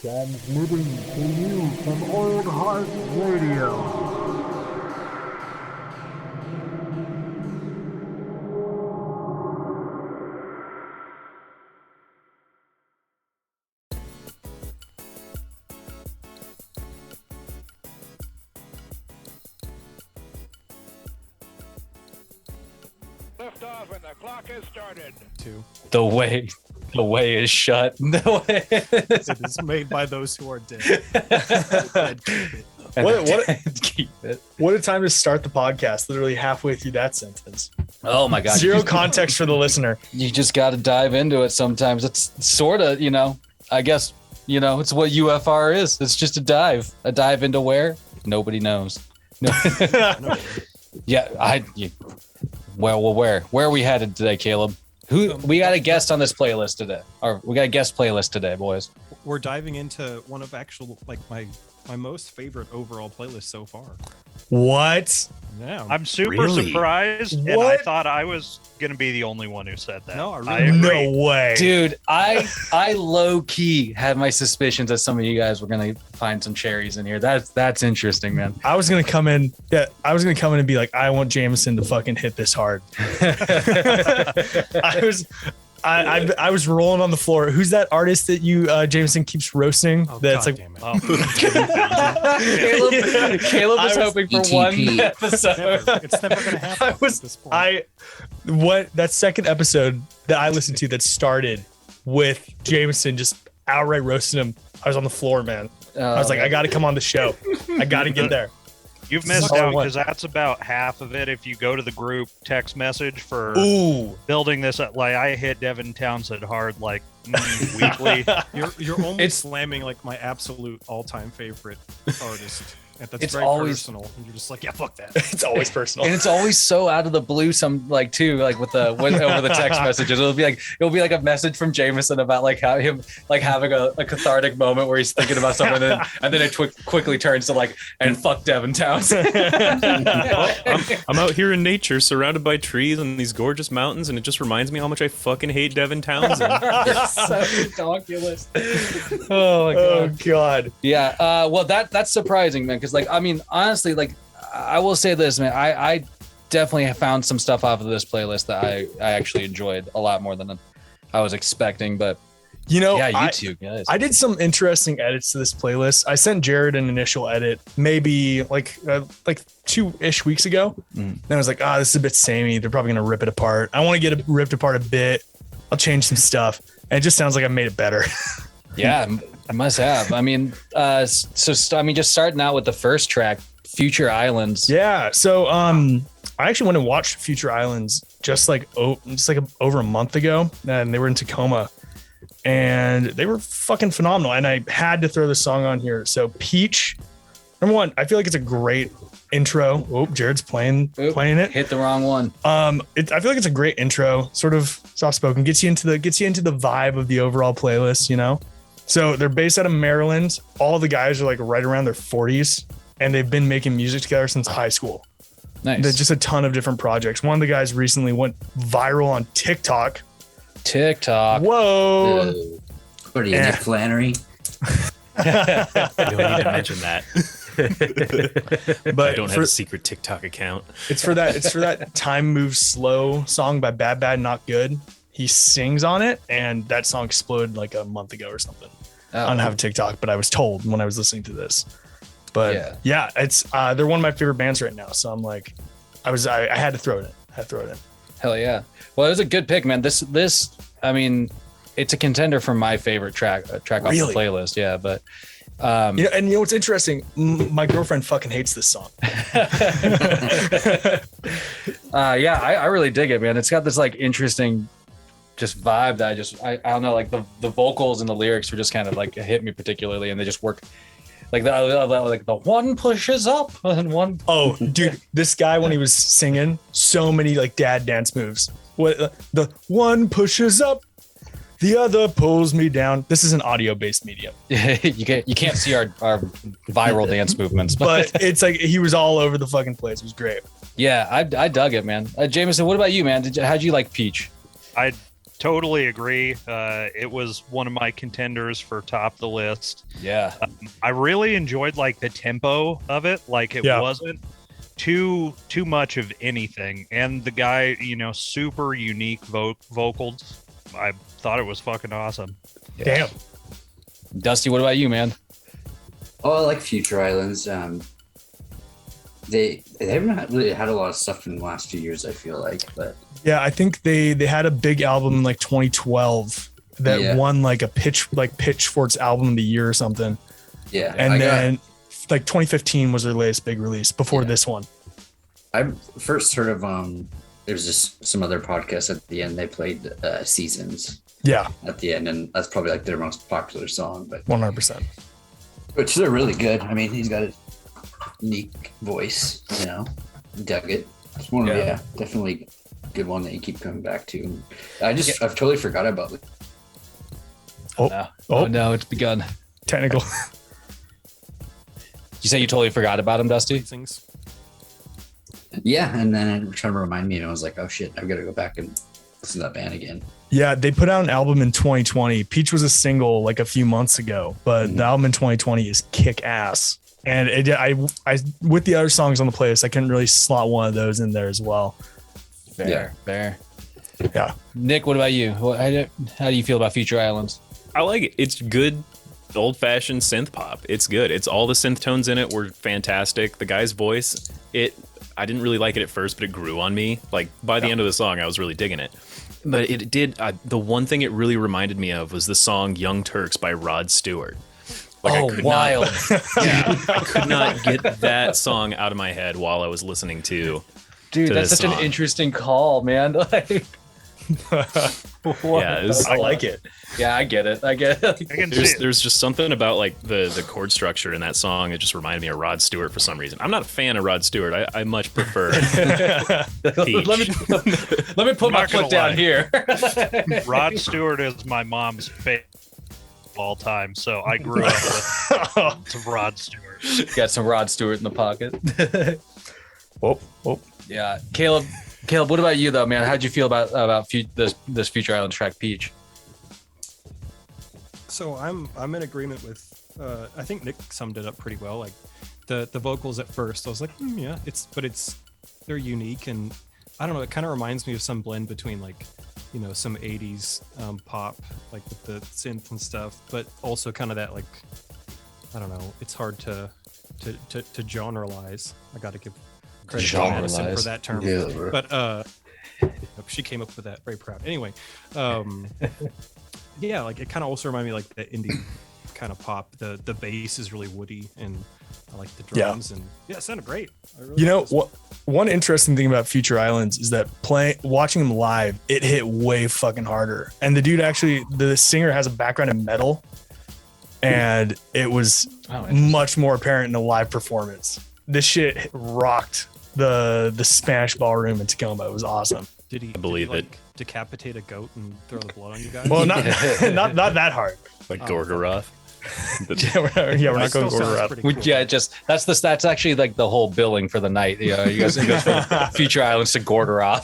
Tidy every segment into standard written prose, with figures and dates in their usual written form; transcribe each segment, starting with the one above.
Transmitting to you from Old Heart Radio. Lift off and the clock has started. The way is shut. The way It is made by those who are dead. What a time to start the podcast, literally halfway through that sentence. Oh my god. Zero context for the listener. You just got to dive into it sometimes. It's sort of, I guess, it's what UFR is. It's just a dive into where nobody knows. Yeah, where are we headed today, Caleb? We got a guest on this playlist today, or we got a guest playlist today, boys. We're diving into one of my most favorite overall playlists so far. What? Yeah, I'm super Really? surprised, and I thought I was gonna be the only one who said that. No, I really agree. No way. Dude, I low key had my suspicions that some of you guys were gonna find some cherries in here. That's interesting, man. I was gonna come in and be like, I want Jameson to fucking hit this hard. I was rolling on the floor. Who's that artist that you Jameson keeps roasting? Oh, That's God like damn it. Caleb was hoping for one episode. It's never gonna happen at this point. That second episode that I listened to that started with Jameson just outright roasting him. I was on the floor, man. I was like, I got to come on the show. I got to get there. You've missed out because that's about half of it. If you go to the group text message for building this up, like I hit Devin Townsend hard, like weekly. You're almost slamming like my absolute all-time favorite artist. And that's It's very always- personal. And you're just like, yeah, fuck that. It's always personal. And it's always so out of the blue, over the text messages. It'll be like a message from Jameson about like how him like having a cathartic moment where he's thinking about something, and then it quickly turns to like, and fuck Devin Townsend. I'm out here in nature, surrounded by trees and these gorgeous mountains, and it just reminds me how much I fucking hate Devin Townsend. It's so ridiculous. Oh god. Yeah. Well, that's surprising, man. Because honestly, I will say this, man. I definitely have found some stuff off of this playlist that I actually enjoyed a lot more than I was expecting. But you two guys. I did some interesting edits to this playlist. I sent Jared an initial edit, maybe like 2-ish weeks ago. Then I was like, this is a bit samey. They're probably gonna rip it apart. I want to get it ripped apart a bit. I'll change some stuff, and it just sounds like I made it better. Yeah, I must have. Just starting out with the first track, Future Islands. Yeah. So I actually went and watched Future Islands just over a month ago, and they were in Tacoma, and they were fucking phenomenal. And I had to throw the song on here. So Peach, number one, I feel like it's a great intro. Oh, Jared's playing it. Hit the wrong one. I feel like it's a great intro, sort of soft spoken, gets you into the vibe of the overall playlist, So they're based out of Maryland. All the guys are like right around their 40s, and they've been making music together since high school. Nice. There's just a ton of different projects. One of the guys recently went viral on TikTok. Whoa. What are you, Nick Flannery? You don't need to mention that. But I don't have a secret TikTok account. It's for that Time Moves Slow song by Bad Bad Not Good. He sings on it, and that song exploded like a month ago or something. I don't have a TikTok, but I was told when I was listening to this. But yeah, it's they're one of my favorite bands right now. So I'm like, I had to throw it in. Hell yeah. Well, it was a good pick, man. This it's a contender for my favorite track off the playlist. Yeah, but and what's interesting? My girlfriend fucking hates this song. I really dig it, man. It's got this like interesting just vibe that I don't know, like the vocals and the lyrics were just kind of like hit me particularly, and they just work like the one pushes up and one. Oh, dude, this guy when he was singing, so many like dad dance moves. What the one pushes up, the other pulls me down. This is an audio-based medium. you can't see our viral dance movements, but it's like he was all over the fucking place. It was great. Yeah, I dug it, man. Jameson, what about you, man? How'd you like Peach? I totally agree. It was one of my contenders for top of the list. Yeah. I really enjoyed like the tempo of it. Like it wasn't too much of anything. And the guy, super unique vocals. I thought it was fucking awesome. Yeah. Damn. Dusty, what about you, man? Oh, I like Future Islands. They haven't really had a lot of stuff in the last few years, I feel like, but Yeah, I think they had a big album in like 2012 that won like a Pitchfork's album of the year or something. yeah. And then like 2015 was their latest big release before this one. I first heard of there was just some other podcasts at the end. They played Seasons Yeah, at the end, and that's probably like their most popular song, but 100%. which they're really good. I mean, he's got a unique voice, dug it. It's one of definitely a good one that you keep coming back to. I've totally forgot about it. Oh no, it's begun. Technical. You say you totally forgot about him, Dusty? Things. Yeah, and then it trying to remind me, and I was like, oh shit, I've got to go back and listen to that band again. Yeah, they put out an album in 2020. Peach was a single like a few months ago, but the album in 2020 is kick ass. And I with the other songs on the playlist, I couldn't really slot one of those in there as well. Fair. Yeah. Nick, what about you? How do you feel about Future Islands? I like it. It's good, old-fashioned synth pop. It's good. It's all the synth tones in it were fantastic. The guy's voice, I didn't really like it at first, but it grew on me. Like by the end of the song, I was really digging it. But it did. The one thing it really reminded me of was the song "Young Turks" by Rod Stewart. Like wild! I could not get that song out of my head while I was listening to. Dude, to that's this such song. an interesting call, man. Like, Yeah, I like it. yeah, I get it. I can see it. There's just something about like the chord structure in that song. It just reminded me of Rod Stewart for some reason. I'm not a fan of Rod Stewart. I much prefer Peach. let me put my not gonna foot down lie. here. Rod Stewart is my mom's favorite of all time, so I grew up with some Rod Stewart. Got some Rod Stewart in the pocket. Oh. Yeah, Caleb, what about you though, man? How'd you feel about this Future Island track, Peach? So I'm in agreement with. I think Nick summed it up pretty well. Like the vocals at first, I was like, yeah, they're unique, and I don't know. It kind of reminds me of some blend between like, some '80s pop, like with the synth and stuff, but also kind of that like, I don't know. It's hard to generalize. I got to give credit to Madison for that term. Yeah, bro. But she came up with that. Very proud. Anyway, yeah, like it kind of also reminded me like the indie kind of pop. The bass is really woody, and I like the drums, and it sounded great. I really liked this. What one interesting thing about Future Islands is that watching them live, it hit way fucking harder. And the singer has a background in metal, and it was much more apparent in the live performance. This shit rocked the Spanish ballroom in Tacoma. It was awesome. Did he believe it. decapitate a goat and throw the blood on you guys? Well, not that hard. Like Gorgoroth. Yeah, we're not going to go around. Yeah, that's actually like the whole billing for the night. You guys go from Future Islands to Gorgoroth.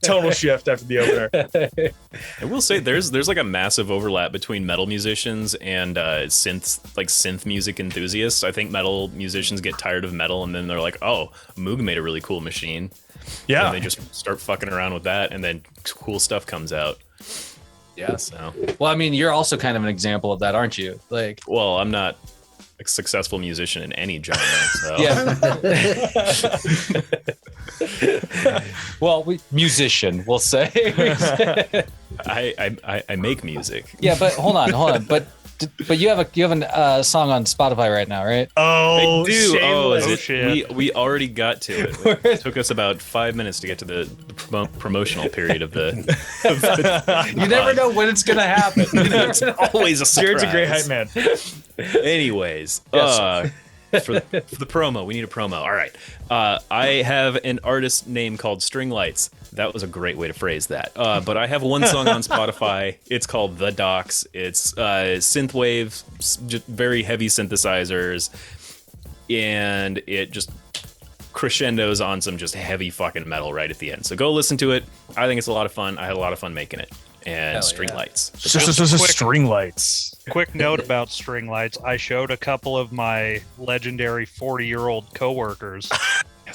Total shift after the opener. I will say there's like a massive overlap between metal musicians and synth music enthusiasts. I think metal musicians get tired of metal and then they're like, oh, Moog made a really cool machine. Yeah. And they just start fucking around with that, and then cool stuff comes out. Yeah. So, Well, I mean, you're also kind of an example of that, aren't you? Like, well, I'm not a successful musician in any genre. So. Yeah. Well, musician, we'll say. I make music. Yeah, but hold on. But you have a song on Spotify right now, right? Oh, I do. shameless. Is it? shit. We already got to it. It took us about 5 minutes to get to the promotional period of the. You never know when it's gonna happen. It's always a surprise. Jared's a great hype man. Anyways, Yes. for the promo, we need a promo. All right. I have an artist name called String Lights. That was a great way to phrase that. But I have one song on Spotify. It's called The Docks. It's synthwave, very heavy synthesizers, and it just crescendos on some just heavy fucking metal right at the end. So go listen to it. I think it's a lot of fun. I had a lot of fun making it. And Hell string yeah. lights. Just string lights. Quick note about string lights. I showed a couple of my legendary 40-year-old coworkers.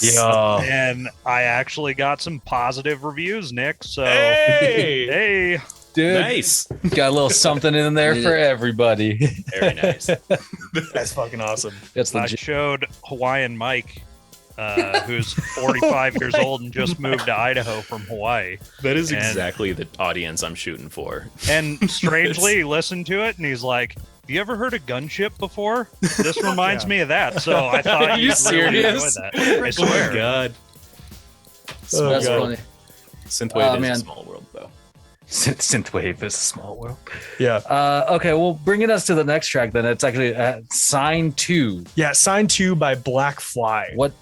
Yeah. And I actually got some positive reviews, Nick. So Hey! hey. Dude, Nice. got a little something in there for everybody. Very nice. That's fucking awesome. That's I legit. showed Hawaiian Mike, who's 45 years old and just moved to Idaho from Hawaii. That is And- exactly the audience I'm shooting for. And strangely, he listened to it and he's like, "Have you ever heard of Gunship before? This reminds me of that." So I thought Are you you'd really enjoy serious? that. I swear. God. That's God. funny. Synthwave is man. a small world, though. Synthwave is a small world. Yeah. Okay, well, bringing us to the next track, then it's actually Sign 2. Yeah. Sign 2 by Black Fly. What?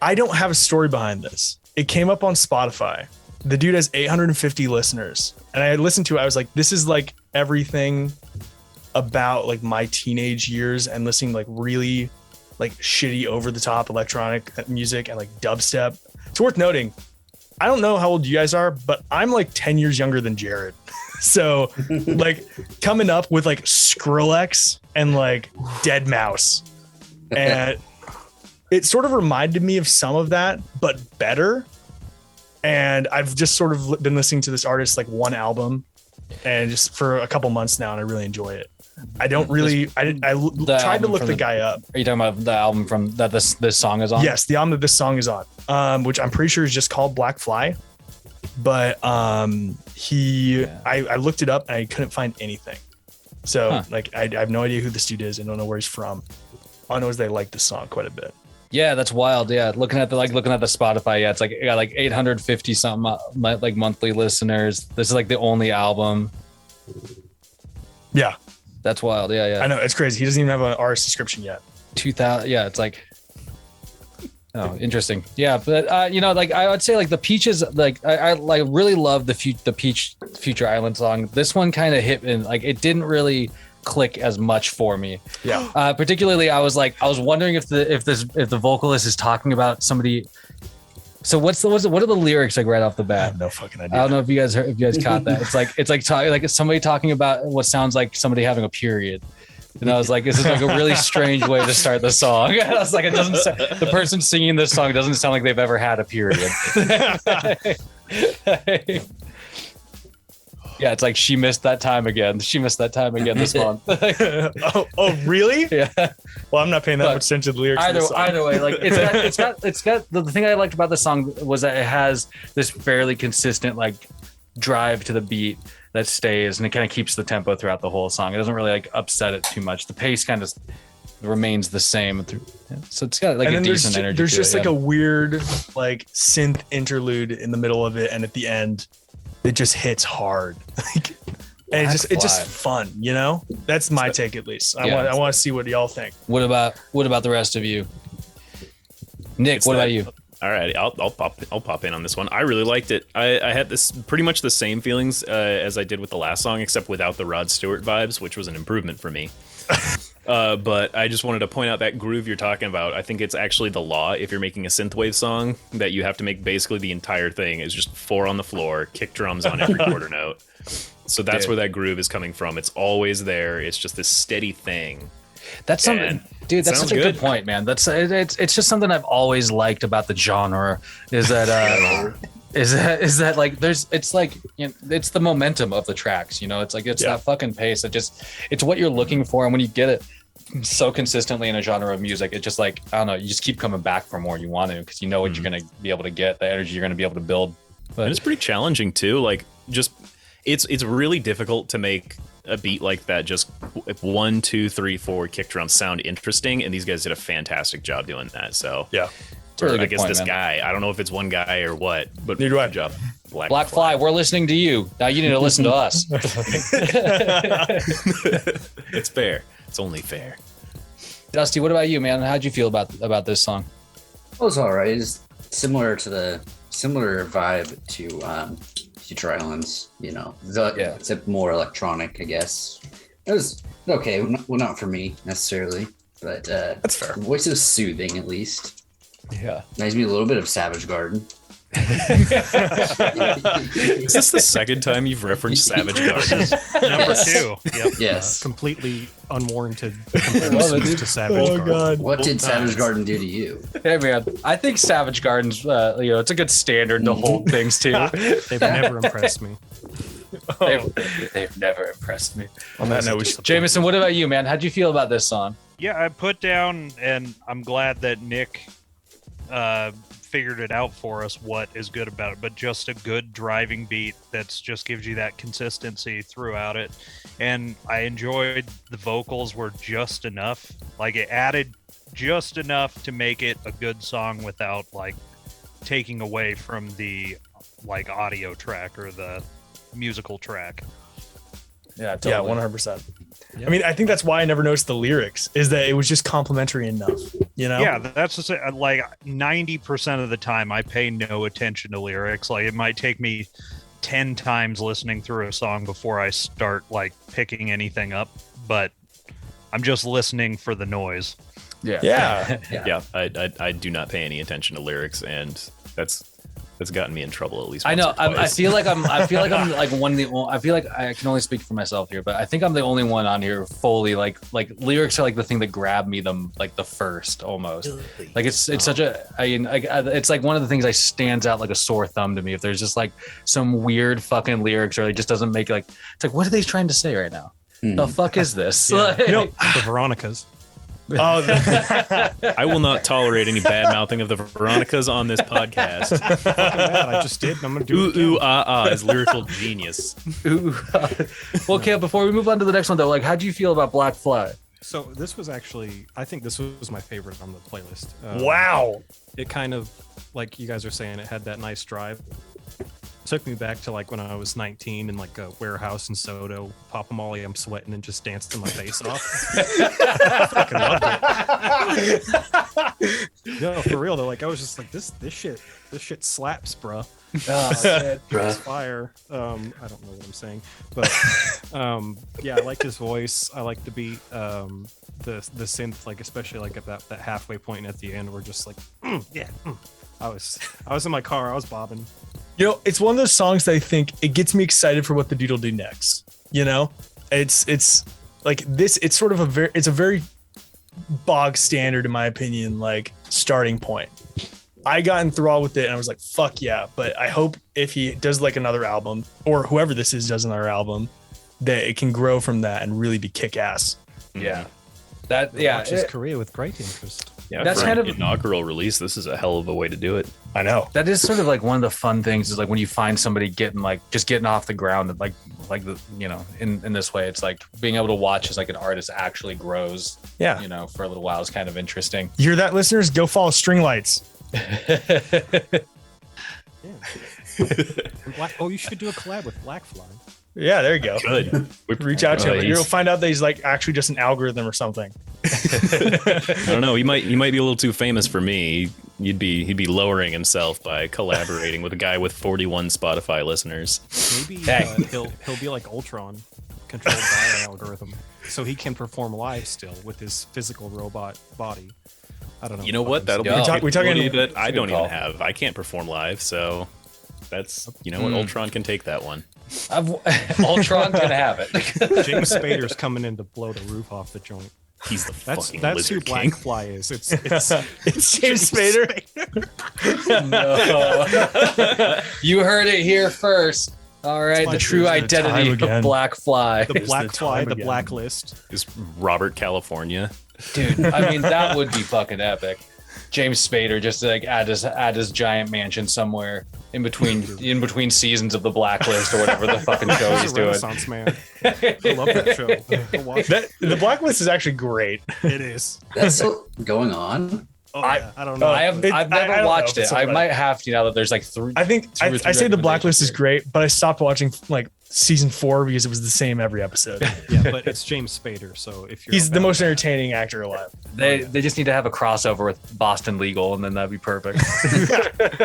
I don't have a story behind this. It came up on Spotify. The dude has 850 listeners. And I listened to it. I was like, this is like everything about like my teenage years and listening like really like shitty over the top electronic music and like dubstep. It's worth noting. I don't know how old you guys are, but I'm like 10 years younger than Jared. So like coming up with like Skrillex and like Dead Mouse. And it sort of reminded me of some of that, but better. And I've just sort of been listening to this artist like one album and just for a couple months now, and I really enjoy it. I don't really, I tried to album look from the guy up. Are you talking about the album from that this song is on? Yes, the album that this song is on, which I'm pretty sure is just called Black Fly. But I looked it up and I couldn't find anything. So like I have no idea who this dude is. I don't know where he's from. All I know is they like this song quite a bit. Yeah, that's wild. Yeah, looking at the Spotify, yeah, it's like it got like 850 something like monthly listeners. This is like the only album. Yeah, That's wild. Yeah. I know, it's crazy. He doesn't even have an artist description yet. 2000. Yeah, it's like. Oh, interesting. Yeah, but you know, like I would say, like the Peaches, like I like really love the Peach Future Island song. This one kind of hit and like it didn't really click as much for me. Yeah. Particularly, I was wondering if the vocalist is talking about somebody. So what are the lyrics like right off the I bat? have no fucking I idea. don't know if you guys caught that. It's like somebody talking about what sounds like somebody having a period. And I was like, this is like a really strange way to start the song. I was like, it doesn't sound, the person singing this song doesn't sound like they've ever had a period. Yeah, it's like she missed that time again. She missed that time again this month. oh, really? Yeah. Well, I'm not paying that But much attention to the lyrics. of this song. Either way, like it's got the thing I liked about the song was that it has this fairly consistent like drive to the beat that stays and it kind of keeps the tempo throughout the whole song. It doesn't really like upset it too much. The pace kind of remains the same through, so it's got like And a then decent energy. there's to just it, like yeah. a weird like synth interlude in the middle of it, and at the end, it just hits hard. Like, and it's just fun, you know. That's my take at least. I want to see what y'all think. What about the rest of you, Nick? What about you? All right, I'll pop in on this one. I really liked it. I had this pretty much the same feelings as I did with the last song, except without the Rod Stewart vibes, which was an improvement for me. But I just wanted to point out that groove you're talking about. I think it's actually the law if you're making a synthwave song that you have to make basically the entire thing is just 4 on the floor, kick drums on every quarter note. So that's where that groove is coming from. It's always there. It's just this steady thing. That's something, dude. That's such a good point, man. That's it's just something I've always liked about the genre. Is that like it's like, you know, it's the momentum of the tracks. You know, it's like it's that fucking pace. It's what you're looking for, and when you get it so consistently in a genre of music, it just like I don't know. You just keep coming back for more. You want to because you know what you're gonna be able to get, the energy you're gonna be able to build. But And it's pretty challenging too. Like just it's really difficult to make a beat like that, just 1, 2, 3, 4 kick drums sound interesting, and these guys did a fantastic job doing that. So Yeah. really I good guess point, this man. guy, I don't know if it's one guy or what, but Neither do I. good job. Black Fly, we're listening to you. Now you need to listen to us. It's fair. It's only fair. Dusty, what about you, man? How'd you feel about this song? It was all right. It's similar vibe to Future Islands, you know. Except more electronic, I guess. It was okay. Well, not for me necessarily, but That's fair. The voice is soothing, at least. Yeah. Reminds me a little bit of Savage Garden. Is this the second time you've referenced Savage Garden? Number 2. Yep. Yes. Completely unwarranted comparisons to Savage Garden. What did Savage Garden do to you? Hey man, I think Savage Garden's it's a good standard to hold things to. They've never impressed me. They've never impressed me. On that note, we should Jameson, what about you, man? How'd you feel about this song? Yeah, I put down, and I'm glad that Nick figured it out for us what is good about it, but just a good driving beat that's just gives you that consistency throughout it. And I enjoyed the vocals were just enough. Like, it added just enough to make it a good song without like taking away from the like audio track or the musical track. Yeah, totally. Yeah, 100%. I mean, I think that's why I never noticed the lyrics, is that it was just complimentary enough, you know? Yeah, that's just like 90% of the time I pay no attention to lyrics. Like, it might take me 10 times listening through a song before I start like picking anything up, but I'm just listening for the noise. Yeah. Yeah, I do not pay any attention to lyrics, and that's gotten me in trouble at least. I know. Once or twice. I feel like I'm like one of the. I feel like I can only speak for myself here, but I think I'm the only one on here fully like lyrics are like the thing that grabbed me the first almost. Like it's such a. It's like one of the things that stands out like a sore thumb to me. If there's just like some weird fucking lyrics or it just doesn't make like it's like what are they trying to say right now? The fuck is this? Yeah. Like, The Veronicas. Oh, I will not tolerate any bad mouthing of the Veronicas on this podcast. I just did, and I'm gonna do Ooh it again. ooh ah is lyrical genius. ooh. Well, Cam, before we move on to the next one though, like how'd you feel about Black Fly? So this was actually, I think this was my favorite on the playlist. wow. It kind of, like you guys are saying, it had that nice drive. Took me back to like when I was 19 in like a warehouse in Soto, Papa Molly, I'm sweating and just dancing my face off. Fucking loved it. No, for real though. Like I was just like, this shit slaps, bruh. It's fire. I don't know what I'm saying, but yeah, I liked his voice. I liked the beat. The synth, like especially like at that halfway point at the end, we're just like, I was in my car, I was bobbing. You know, it's one of those songs that I think it gets me excited for what the dude will do next. You know, it's like this. It's sort of a very bog standard, in my opinion, like starting point. I got enthralled with it and I was like, fuck yeah. But I hope if he does like another album, or whoever this is does another album, that it can grow from that and really be kick ass. Yeah. Watch his career with great interest. Yeah, That's for kind an of- inaugural release. This is a hell of a way to do it. I know. That is sort of like one of the fun things is like when you find somebody getting off the ground and like the in this way, it's like being able to watch as like an artist actually grows. Yeah. For a little while is kind of interesting. You hear that, listeners? Go follow String Lights. You should do a collab with Blackfly. Yeah, there you go. Good. Reach out to him. He's- You'll find out that he's like actually just an algorithm or something. I don't know. He might be a little too famous for me. He'd be lowering himself by collaborating with a guy with 41 Spotify listeners. Maybe he'll be like Ultron, controlled by an algorithm, so he can perform live still with his physical robot body. I don't know. You know what? That'll be Yeah. a We're talking- capability that I don't call. even have. I can't perform live, so that's what Ultron can take that one. Ultron can have it. James Spader's coming in to blow the roof off the joint. He's the That's fucking who lizard king. Blackfly is. It's It's James Spader. No. You heard it here first. All right, my the true time identity again. of Black Fly. the It's the Blackfly, time the again. blacklist. Is Robert California. Dude, I mean that would be fucking epic. James Spader just like at his giant mansion somewhere in between seasons of the Blacklist or whatever the fucking show He's he's a doing. Renaissance man. I love that show. Go watch it. The Blacklist is actually great. It is. That's still going on. Oh, yeah. I don't know. I've I don't never know watched if it's it. I somebody- might have to now that there's like three. I think Two or three I say the Blacklist is recommendations great, but I stopped watching like season 4 because it was the same every episode. Yeah, but it's James Spader, so if you're He's the about most that- entertaining actor alive. They just need to have a crossover with Boston Legal, and then that'd be perfect.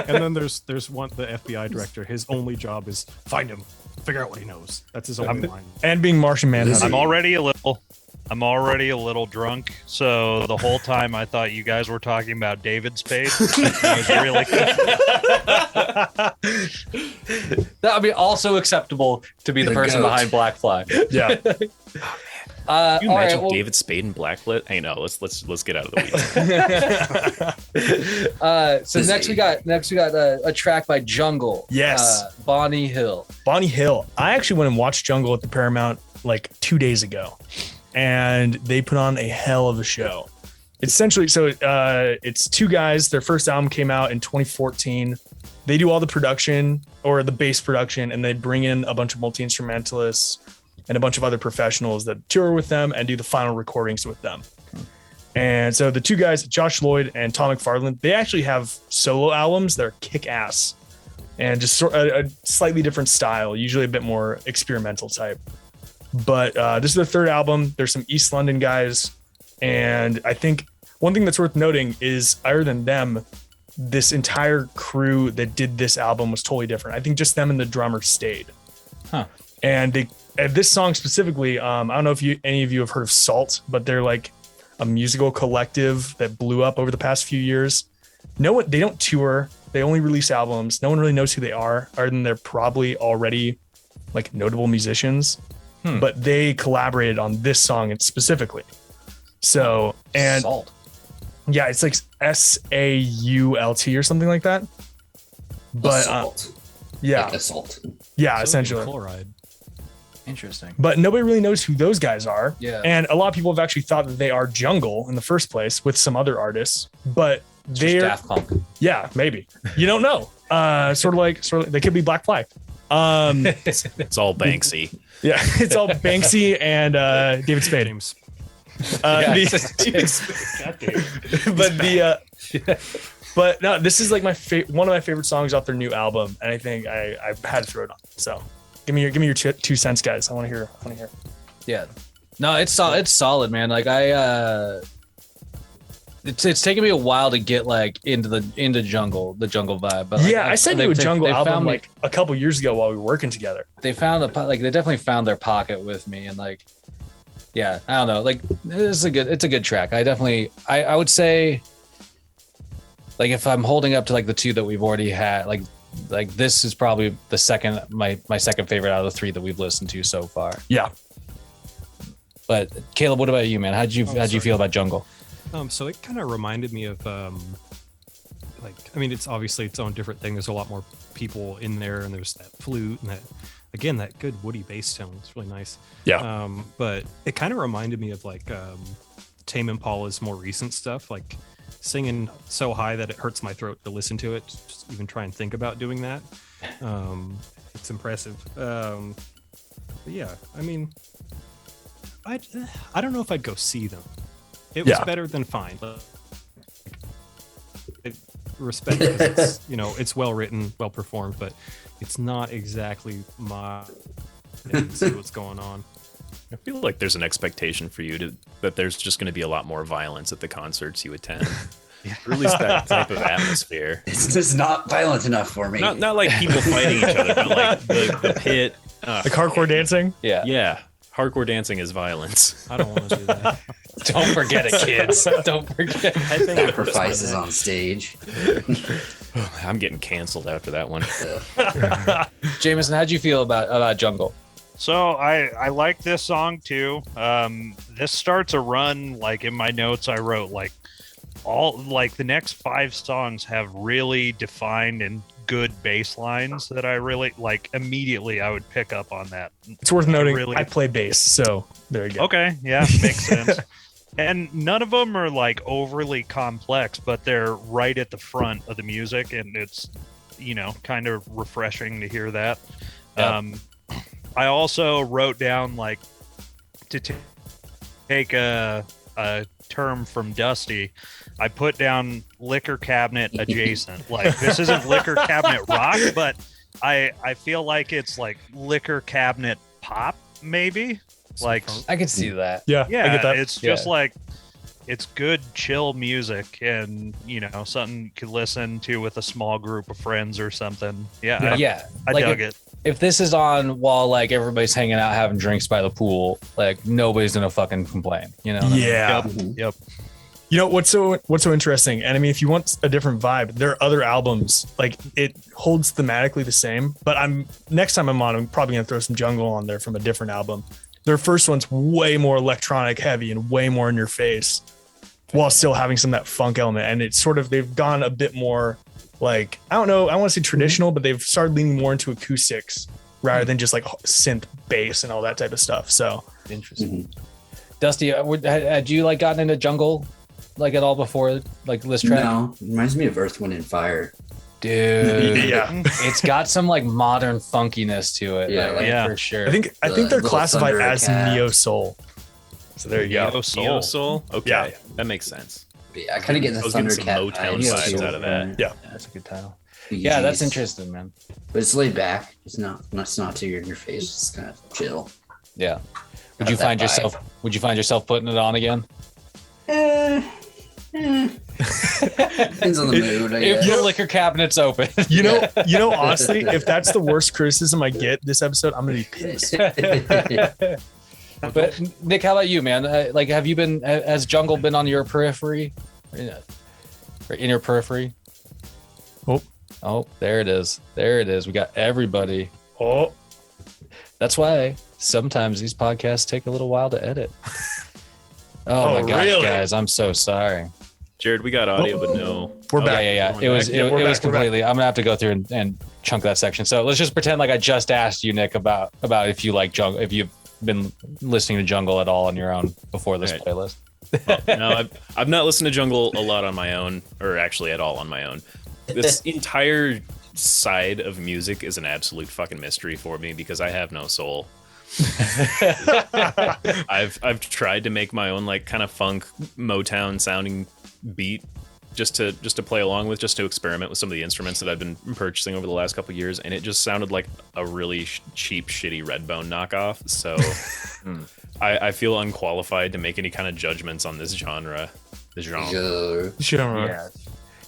And then there's the FBI director. His only job is find him, figure out what he knows. That's his only line. And being Martian Manhunter. I'm already a little I'm already a little drunk, so the whole time I thought you guys were talking about David Spade. I was really That would be also acceptable to be the person behind Black Flag. Yeah. Can you imagine well, David Spade and Blacklit? Hey, no, let's get out of the weeds. so next we got a track by Jungle. Yes. Bonnie Hill. Bonnie Hill. I actually went and watched Jungle at the Paramount like 2 days ago, and they put on a hell of a show. Essentially, so it's two guys. Their first album came out in 2014. They do all the production or the bass production, and they bring in a bunch of multi-instrumentalists and a bunch of other professionals that tour with them and do the final recordings with them. And so the two guys, Josh Lloyd and Tom McFarland, they actually have solo albums that are kick-ass and just sort of a slightly different style, usually a bit more experimental type. But this is their third album. There's some East London guys. And I think one thing that's worth noting is, other than them, this entire crew that did this album was totally different. I think just them and the drummer stayed. Huh. And this song specifically, I don't know if any of you have heard of Salt, but they're like a musical collective that blew up over the past few years. They don't tour. They only release albums. No one really knows who they are, other than they're probably already like notable musicians. But they collaborated on this song specifically. So, and Salt. Yeah, it's like SAULT or something like that. But Assault. yeah, Like assault. yeah, Sodium essentially. chloride. Interesting. But nobody really knows who those guys are. Yeah. And a lot of people have actually thought that they are Jungle in the first place with some other artists, but Just they're Daft Punk. yeah, maybe. You don't know. Sort of like they could be Black Flag. It's all Banksy. Yeah, it's all Banksy and David Spade. James. But no, this is like one of my favorite songs off their new album, and I think I had to throw it on. So give me your 2 cents, guys. I want to hear. Yeah. No, it's solid, man. Like it's taken me a while to get like into the jungle vibe. But like, yeah, I sent you a Jungle they album found me- like a couple years ago while we were working together. They found they definitely found their pocket with me, and like, yeah, I don't know, like it's a good track. I would say, like, if I'm holding up to like the two that we've already had, like this is probably the second my second favorite out of the three that we've listened to so far. Yeah. But Caleb, what about you, man? How'd you feel about Jungle? So it kind of reminded me of like, I mean, it's obviously its own different thing. There's a lot more people in there, and there's that flute and that good woody bass tone. It's really nice. Yeah. But it kind of reminded me of like Tame Impala's more recent stuff, like singing so high that it hurts my throat to listen to it. Just even try and think about doing that. It's impressive. But yeah, I mean, I don't know if I'd go see them. It was better than fine. But respect, because it's, it's well written, well performed, but it's not exactly my. And see what's going on. I feel like there's an expectation for you that there's just going to be a lot more violence at the concerts you attend. Or at least that type of atmosphere. It's just not violent enough for me. Not like people fighting each other, but like the pit. Like hardcore dancing. Yeah. Hardcore dancing is violence. I don't want to do that. Don't forget it, kids. Don't forget. Sacrifices on stage. I'm getting canceled after that one. Jameson, how'd you feel about Jungle? So I like this song too. This starts a run, like in my notes I wrote, like the next 5 songs have really defined and good bass lines that I really like. Immediately I would pick up on that. It's worth noting Really? I play bass, so there you go. Okay, yeah, makes sense. And none of them are like overly complex, but they're right at the front of the music, and it's kind of refreshing to hear that. Yeah. I also wrote down like to take a term from Dusty. I put down liquor cabinet adjacent. Like, this isn't liquor cabinet rock, but I feel like it's like liquor cabinet pop, maybe. Like, I can see that. Yeah, yeah, I get that. it's just like, it's good chill music, and something you could listen to with a small group of friends or something. Yeah, Yeah. I Like dug it. if this is on while like everybody's hanging out having drinks by the pool, like nobody's gonna fucking complain, you know? what I mean? Yeah. Yep. You know what's so interesting, and I mean, if you want a different vibe, there are other albums like it holds thematically the same. But next time I'm on, I'm probably gonna throw some jungle on there from a different album. Their first one's way more electronic heavy and way more in your face, while still having some of that funk element. And it's sort of they've gone a bit more like I don't know, I want to say traditional, but they've started leaning more into acoustics rather than just like synth bass and all that type of stuff. So interesting. Dusty, had you like gotten into jungle? Like at all before like this track? No, it reminds me of Earth, Wind, and Fire. Dude, yeah, it's got some like modern funkiness to it. Yeah, like, for sure. I think they're Little classified Thunder as Cat. neo soul. So there you go. Neo soul. Okay, Yeah. that makes sense. But yeah, I kind of get the I was getting some Thundercat Motown vibes out of that. Yeah. That's a good title. Bee Yeah, that's Gees. interesting, man. But it's laid back. It's not too in your face. It's kind of chill. Yeah. Would Got you that find vibe. yourself putting it on again? Depends on the mood, I If guess. the liquor cabinet's open. You know, honestly, if that's the worst criticism I get this episode, I'm gonna be pissed. But Nick, how about you, man? Like, has jungle been on your periphery? Or in your periphery? Oh, there it is. We got everybody. Oh, That's why sometimes these podcasts take a little while to edit. Oh my gosh, really? guys, I'm so sorry. Jared, we got audio, but no. We're back. Yeah. Going It was back. it, we're it was back, we're back. completely. I'm gonna have to go through and chunk that section. So let's just pretend like I just asked you, Nick, about if you like jungle, if you've been listening to jungle at all on your own before this Right. playlist. No, I've not listened to jungle a lot on my own, or actually at all on my own. This entire side of music is an absolute fucking mystery for me because I have no soul. I've tried to make my own like kind of funk Motown sounding beat just to play along with, just to experiment with some of the instruments that I've been purchasing over the last couple of years, and it just sounded like a really cheap, shitty Redbone knockoff. So I feel unqualified to make any kind of judgments on this genre. Sure.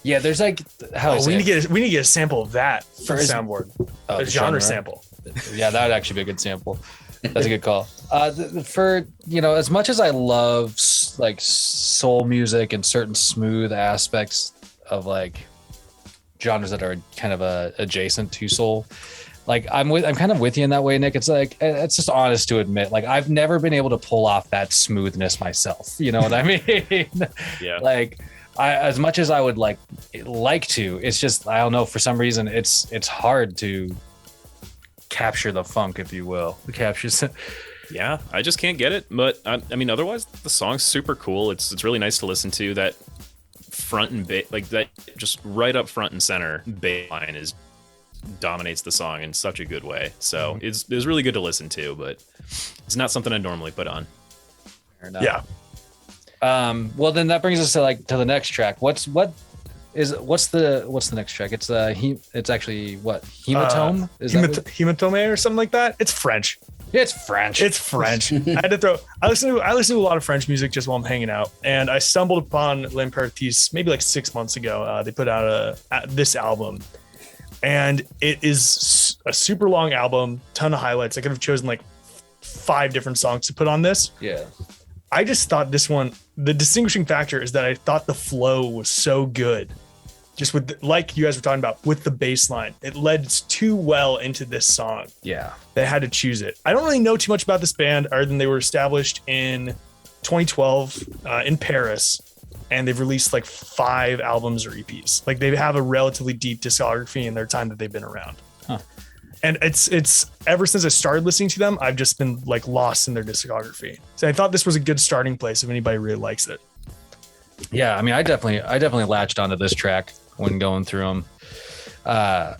Yeah. There's like we need to get a sample of that for the First- soundboard. Oh, A the genre sample. Yeah, that would actually be a good sample. That's a good call. For as much as I love like soul music and certain smooth aspects of like genres that are kind of adjacent to soul, like I'm kind of with you in that way, Nick. It's like it's just honest to admit, like I've never been able to pull off that smoothness myself. You know what I mean? Yeah. Like as much as I would like to, it's just I don't know, for some reason it's hard to capture the funk, if you will. Yeah, I just can't get it. But I mean, otherwise, the song's super cool. It's really nice to listen to. That front and bass, like that, just right up front and center bass line dominates the song in such a good way. So it's really good to listen to, but it's not something I normally put on. Yeah. Well, then that brings us to the next track. What's the next track? It's actually what? Hematome? Hematome or something like that. It's French. It's French. It's French. I listen to a lot of French music just while I'm hanging out, and I stumbled upon L'Imperatrice maybe like 6 months ago. They put out this album, and it is a super long album, ton of highlights. I could have chosen like 5 different songs to put on this. Yeah. I just thought this one, the distinguishing factor is that I thought the flow was so good. Just like you guys were talking about with the bass line, it led too well into this song. Yeah. They had to choose it. I don't really know too much about this band other than they were established in 2012 in Paris, and they've released like 5 albums or EPs. Like they have a relatively deep discography in their time that they've been around. Huh. And it's ever since I started listening to them, I've just been like lost in their discography. So I thought this was a good starting place if anybody really likes it. Yeah, I mean, I definitely latched onto this track when going through them. I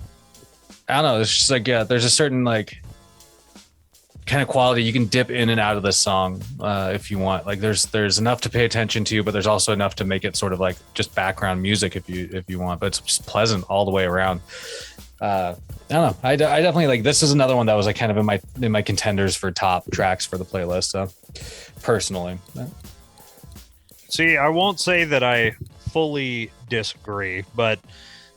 don't know. It's just like, yeah, there's a certain like kind of quality you can dip in and out of this song if you want. Like there's enough to pay attention to, but there's also enough to make it sort of like just background music if you want. But it's just pleasant all the way around. I don't know. I definitely like, this is another one that was like kind of in my contenders for top tracks for the playlist. So personally. See, I won't say that I fully disagree, but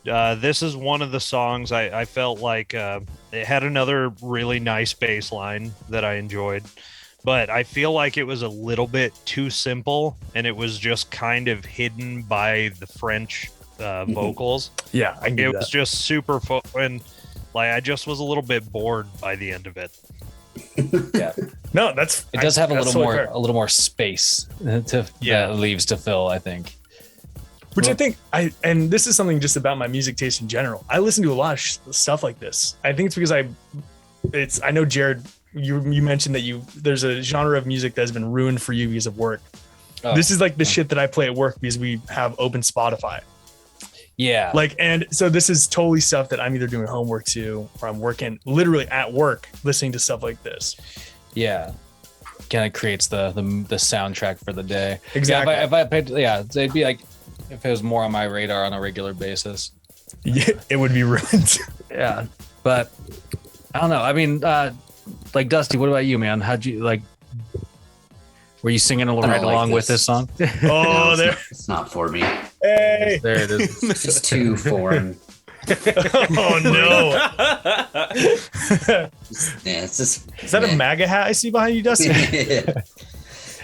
This is one of the songs I felt like it had another really nice bass line that I enjoyed, but I feel like it was a little bit too simple, and it was just kind of hidden by the French vocals. Yeah, I get It that. was just super and like I just was a little bit bored by the end of it. Yeah, No, that's it does have a that's little totally more fair. a little more space to that leaves to fill, I think. Which I think and this is something just about my music taste in general. I listen to a lot of stuff like this. I think it's because I know Jared, you mentioned that there's a genre of music that has been ruined for you because of work. Oh. This is like the shit that I play at work because we have open Spotify. Yeah, And so this is totally stuff that I'm either doing homework to, or I'm working literally at work listening to stuff like this. yeah, kind of creates the soundtrack for the day. Exactly. Yeah, if I paid, it'd be like if it was more on my radar on a regular basis. Yeah, it would be ruined. Yeah, but I don't know. I mean, like Dusty, what about you, man? How'd you like? Were you singing I right don't like along with this. this song? Oh, there. It's not for me. Hey. There it is. It's just too foreign. Oh no. Yeah, it's just. Is that a MAGA hat I see behind you, Dusty?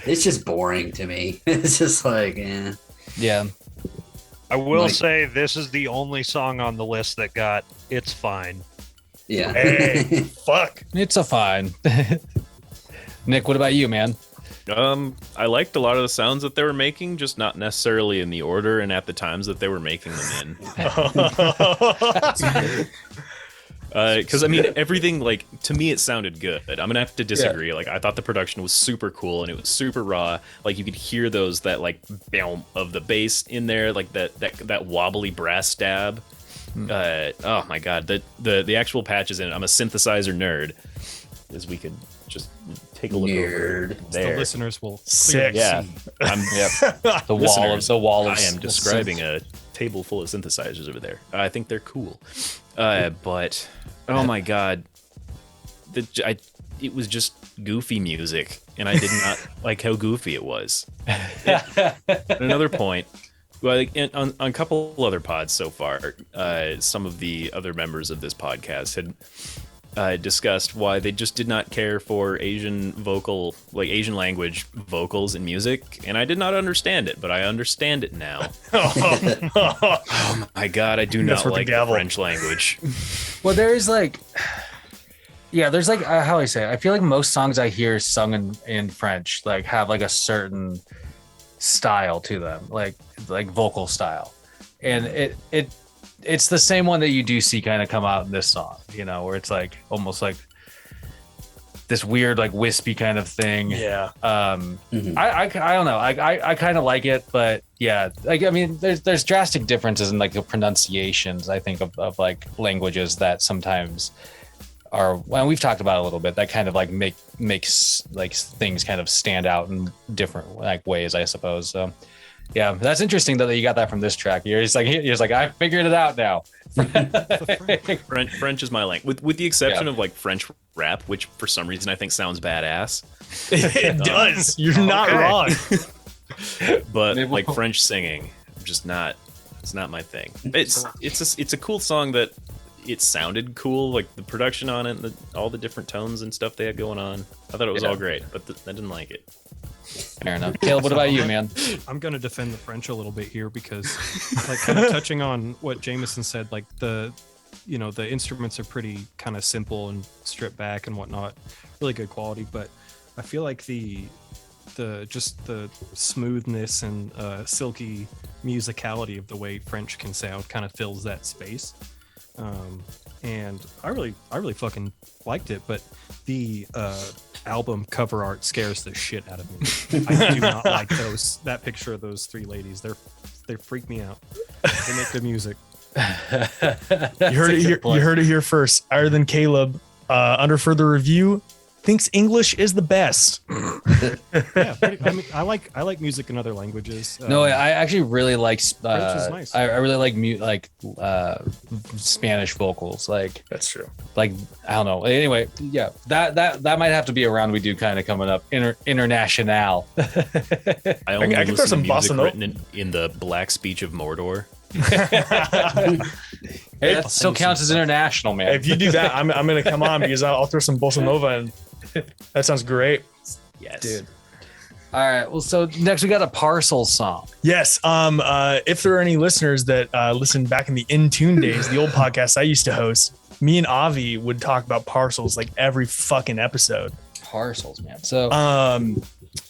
It's just boring to me. It's just like, Yeah, I will Like- say this is the only song on the list that got "It's Fine." yeah. Hey, fuck. it's a fine. Nick, what about you, man? I liked a lot of the sounds that they were making, just not necessarily in the order and at the times that they were making them in. Because I mean, everything, like, to me, it sounded good. I'm gonna have to disagree. Like, I thought the production was super cool and it was super raw. Like, you could hear that like boom of the bass in there, like that wobbly brass stab. Oh my god, the actual patches in it. I'm a synthesizer nerd, as we could just take a look over Nerd. The there. listeners will Sick. clearly Yeah, see. I'm. The Listeners, wall of. I am describing a table full of synthesizers over there. I think they're cool, but oh my god, it was just goofy music, and I did not like how goofy it was. At another point, well, like, on a couple other pods so far, some of the other members of this podcast had discussed why they just did not care for Asian language vocals in music, and I did not understand it, but I understand it now. Oh my god, I do That's not what the like the gavel. French language. Well, there is like, yeah, there's like how I say it. I feel like most songs I hear sung in French like have like a certain style to them, like vocal style, and it's the same one that you do see kind of come out in this song, you know, where it's like almost like this weird like wispy kind of thing. Yeah. Mhm. I don't know. I kind of like it, but yeah, like I mean, there's drastic differences in like the pronunciations. I think of like languages that sometimes are, well, we've talked about it a little bit, that kind of like makes like things kind of stand out in different like ways, I suppose. So yeah, that's interesting though that you got that from this track. You're just like I figured it out now. French is my language, with the exception of like French rap, which for some reason I think sounds badass. It does. You're not Okay. wrong. But Maybe like we'll- French singing, just not. It's not my thing. It's a cool song that it sounded cool, like the production on it, and all the different tones and stuff they had going on. I thought it was all great, but I didn't like it. Fair enough. Caleb, what about you, man? I'm going to defend the French a little bit here because, like, kind of touching on what Jameson said, like the instruments are pretty kind of simple and stripped back and whatnot, really good quality. But I feel like the smoothness and silky musicality of the way French can sound kind of fills that space. And I really fucking liked it, but the album cover art scares the shit out of me. I do not like that picture of those three ladies. They freak me out. They make good music. You heard it here first. Other than Caleb, under further review, thinks English is the best. Yeah, I mean, I like music in other languages. No, I actually really like. French is nice. I really like Spanish vocals. Like That's true. I don't know. Anyway, yeah, that might have to be a round we do kind of coming up. International. I only I can throw listen some to music bossa nova. written in the black speech of Mordor. Hey, that still counts as international, man. If you do that, I'm gonna come on because I'll throw some bossa nova in. That sounds great. Yes. Dude. All right. Well, so next we got a Parcel song. Yes. If there are any listeners that listened back in the In Tune days, the old podcast I used to host, me and Avi would talk about Parcels like every fucking episode. Parcels, man. So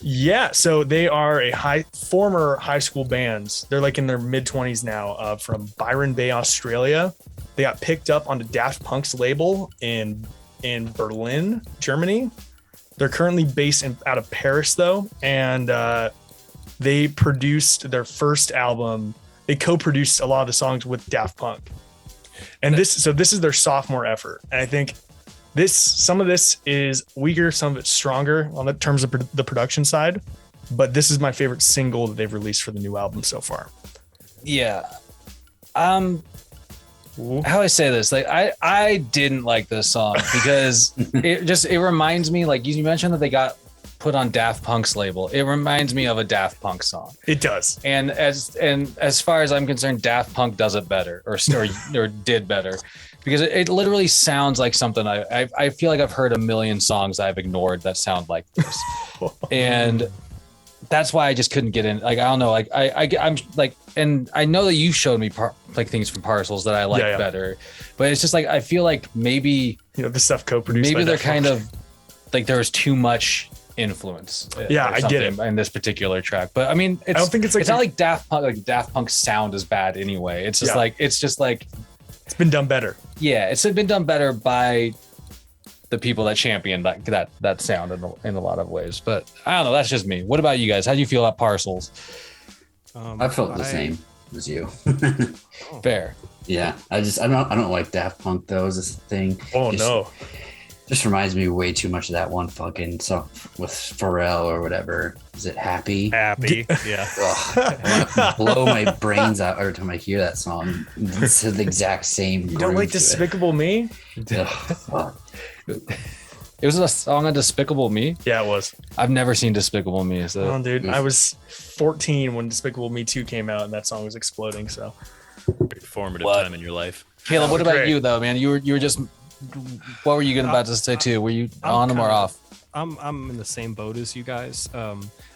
yeah, so they are a former high school bands. They're like in their mid-20s now, from Byron Bay, Australia. They got picked up on the Daft Punk's label in Berlin, Germany. They're currently based out of Paris though, and they produced their first album. They co-produced a lot of the songs with Daft Punk. And this is their sophomore effort. And I think some of this is weaker, some of it's stronger on the terms of the production side, but this is my favorite single that they've released for the new album so far. yeah. How I say this, like I didn't like this song because it reminds me, like you mentioned that they got put on Daft Punk's label. It reminds me of a Daft Punk song. It does. And as far as I'm concerned, Daft Punk does it better or did better. Because it literally sounds like something I feel like I've heard a million songs I've ignored that sound like this. And that's why I just couldn't get in. Like, I don't know. Like I'm like, and I know that you showed me like things from Parcels that I like better, but it's just like, I feel like maybe, the stuff co-produced. Maybe they're kind of like, there was too much influence. Yeah, I get it in this particular track, but I mean, I don't think it's not like Daft Punk. Like Daft Punk's sound is bad anyway. It's just like, it's been done better. Yeah, it's been done better by the people that champion that sound in a lot of ways. But I don't know. That's just me. What about you guys? How do you feel about Parcels? I felt the same as you. Fair. Yeah, I don't like Daft Punk though. Is this thing? No. Just reminds me way too much of that one fucking song with Pharrell or whatever. Is it Happy? Happy. Yeah. Ugh, I want to blow my brains out every time I hear that song. It's the exact same. You don't like Despicable Me? Ugh. It was a song on Despicable Me? Yeah, it was. I've never seen Despicable Me. So. Oh, dude. I was 14 when Despicable Me 2 came out, and that song was exploding. So, Very formative time in your life. Caleb, what about great. you though, man? You were just. What were you about to say too? Were you on them or off? I'm in the same boat as you guys. I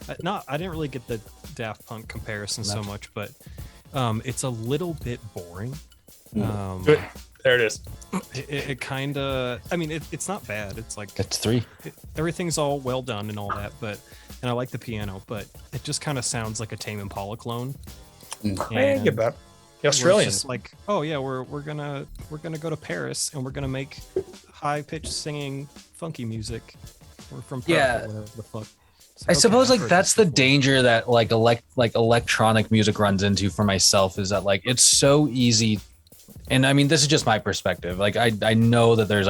didn't really get the Daft Punk comparison so much, but it's a little bit boring. Good. There it is. It kind of. I mean, it's not bad. It's like It's 3. Everything's all well done and all that, and I like the piano, but it just kind of sounds like a Tame Impala clone. I get that. The Australians. Just like, oh yeah, we're gonna go to Paris and we're gonna make high pitched singing funky music. We're from Paris, Yeah. whatever the fuck. I suppose I've like heard that's this the before. danger that like electronic music runs into for myself, is that like it's so easy. And I mean, this is just my perspective. Like I know that there's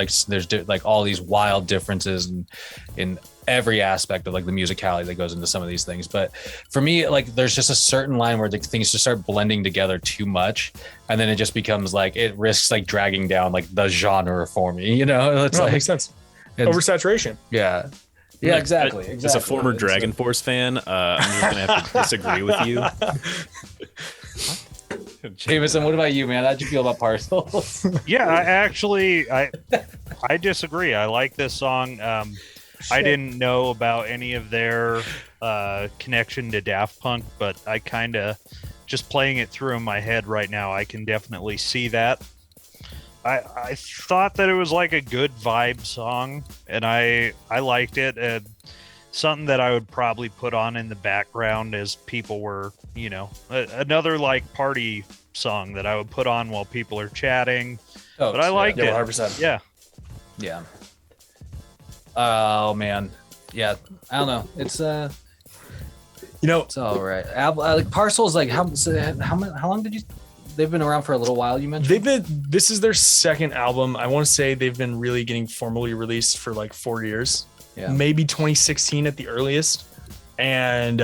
all these wild differences in every aspect of like the musicality that goes into some of these things. But for me, like there's just a certain line where the things just start blending together too much, and then it just becomes like it risks like dragging down like the genre for me. You know, it's like makes sense. Oversaturation. Yeah. Yeah, exactly. As a former Dragon Force fan, I'm just gonna have to disagree with you. Jameson, what about you, man? How'd you feel about Parcels? Yeah, I disagree. I like this song. I didn't know about any of their connection to Daft Punk, but I kind of just playing it through in my head right now, I can definitely see that. I thought that it was like a good vibe song, and I liked it. And something that I would probably put on in the background as people were, another like party song that I would put on while people are chatting. Oh, but I liked it. 100%. Yeah. Yeah. Oh man. Yeah. I don't know. It's it's all right. Like Parcels, like how long did you? They've been around for a little while. You mentioned This is their second album. I want to say they've been really getting formally released for like 4 years. Yeah. Maybe 2016 at the earliest. And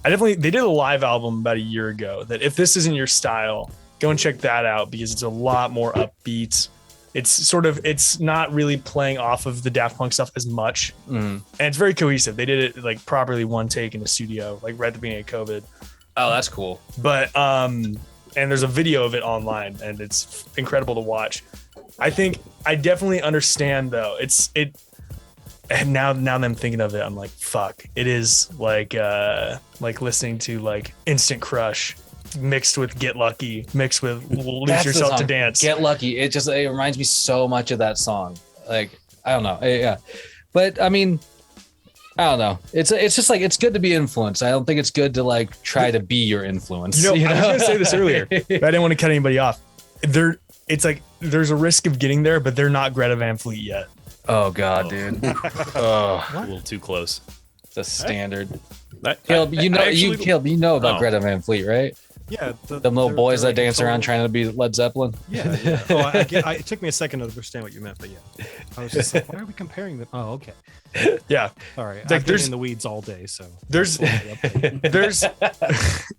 they did a live album about a year ago that if this isn't your style, go and check that out because it's a lot more upbeat. It's not really playing off of the Daft Punk stuff as much. And it's very cohesive. They did it like properly one take in the studio, like right at the beginning of COVID. Oh, that's cool. But and there's a video of it online, and it's incredible to watch. I think I definitely understand though. And now that I'm thinking of it, I'm like, fuck. It is like listening to like Instant Crush mixed with Get Lucky, mixed with Lose That's the Yourself to song. Dance. Get Lucky. It reminds me so much of that song. Like, I don't know. Yeah. But I mean, I don't know. It's just like, it's good to be influenced. I don't think it's good to like try to be your influence. I was gonna say this earlier, but I didn't want to cut anybody off. It's like there's a risk of getting there, but they're not Greta Van Fleet yet. Oh God, dude. Oh, A little too close. it's a standard. Caleb, Caleb, you know about Greta Van Fleet, right? Yeah, The little boys that dance around trying to be Led Zeppelin. Yeah. It took me a second to understand what you meant, but yeah, I was just like, why are we comparing them? Oh, okay. Yeah. Sorry, Like, I've been there's- in the weeds all day, so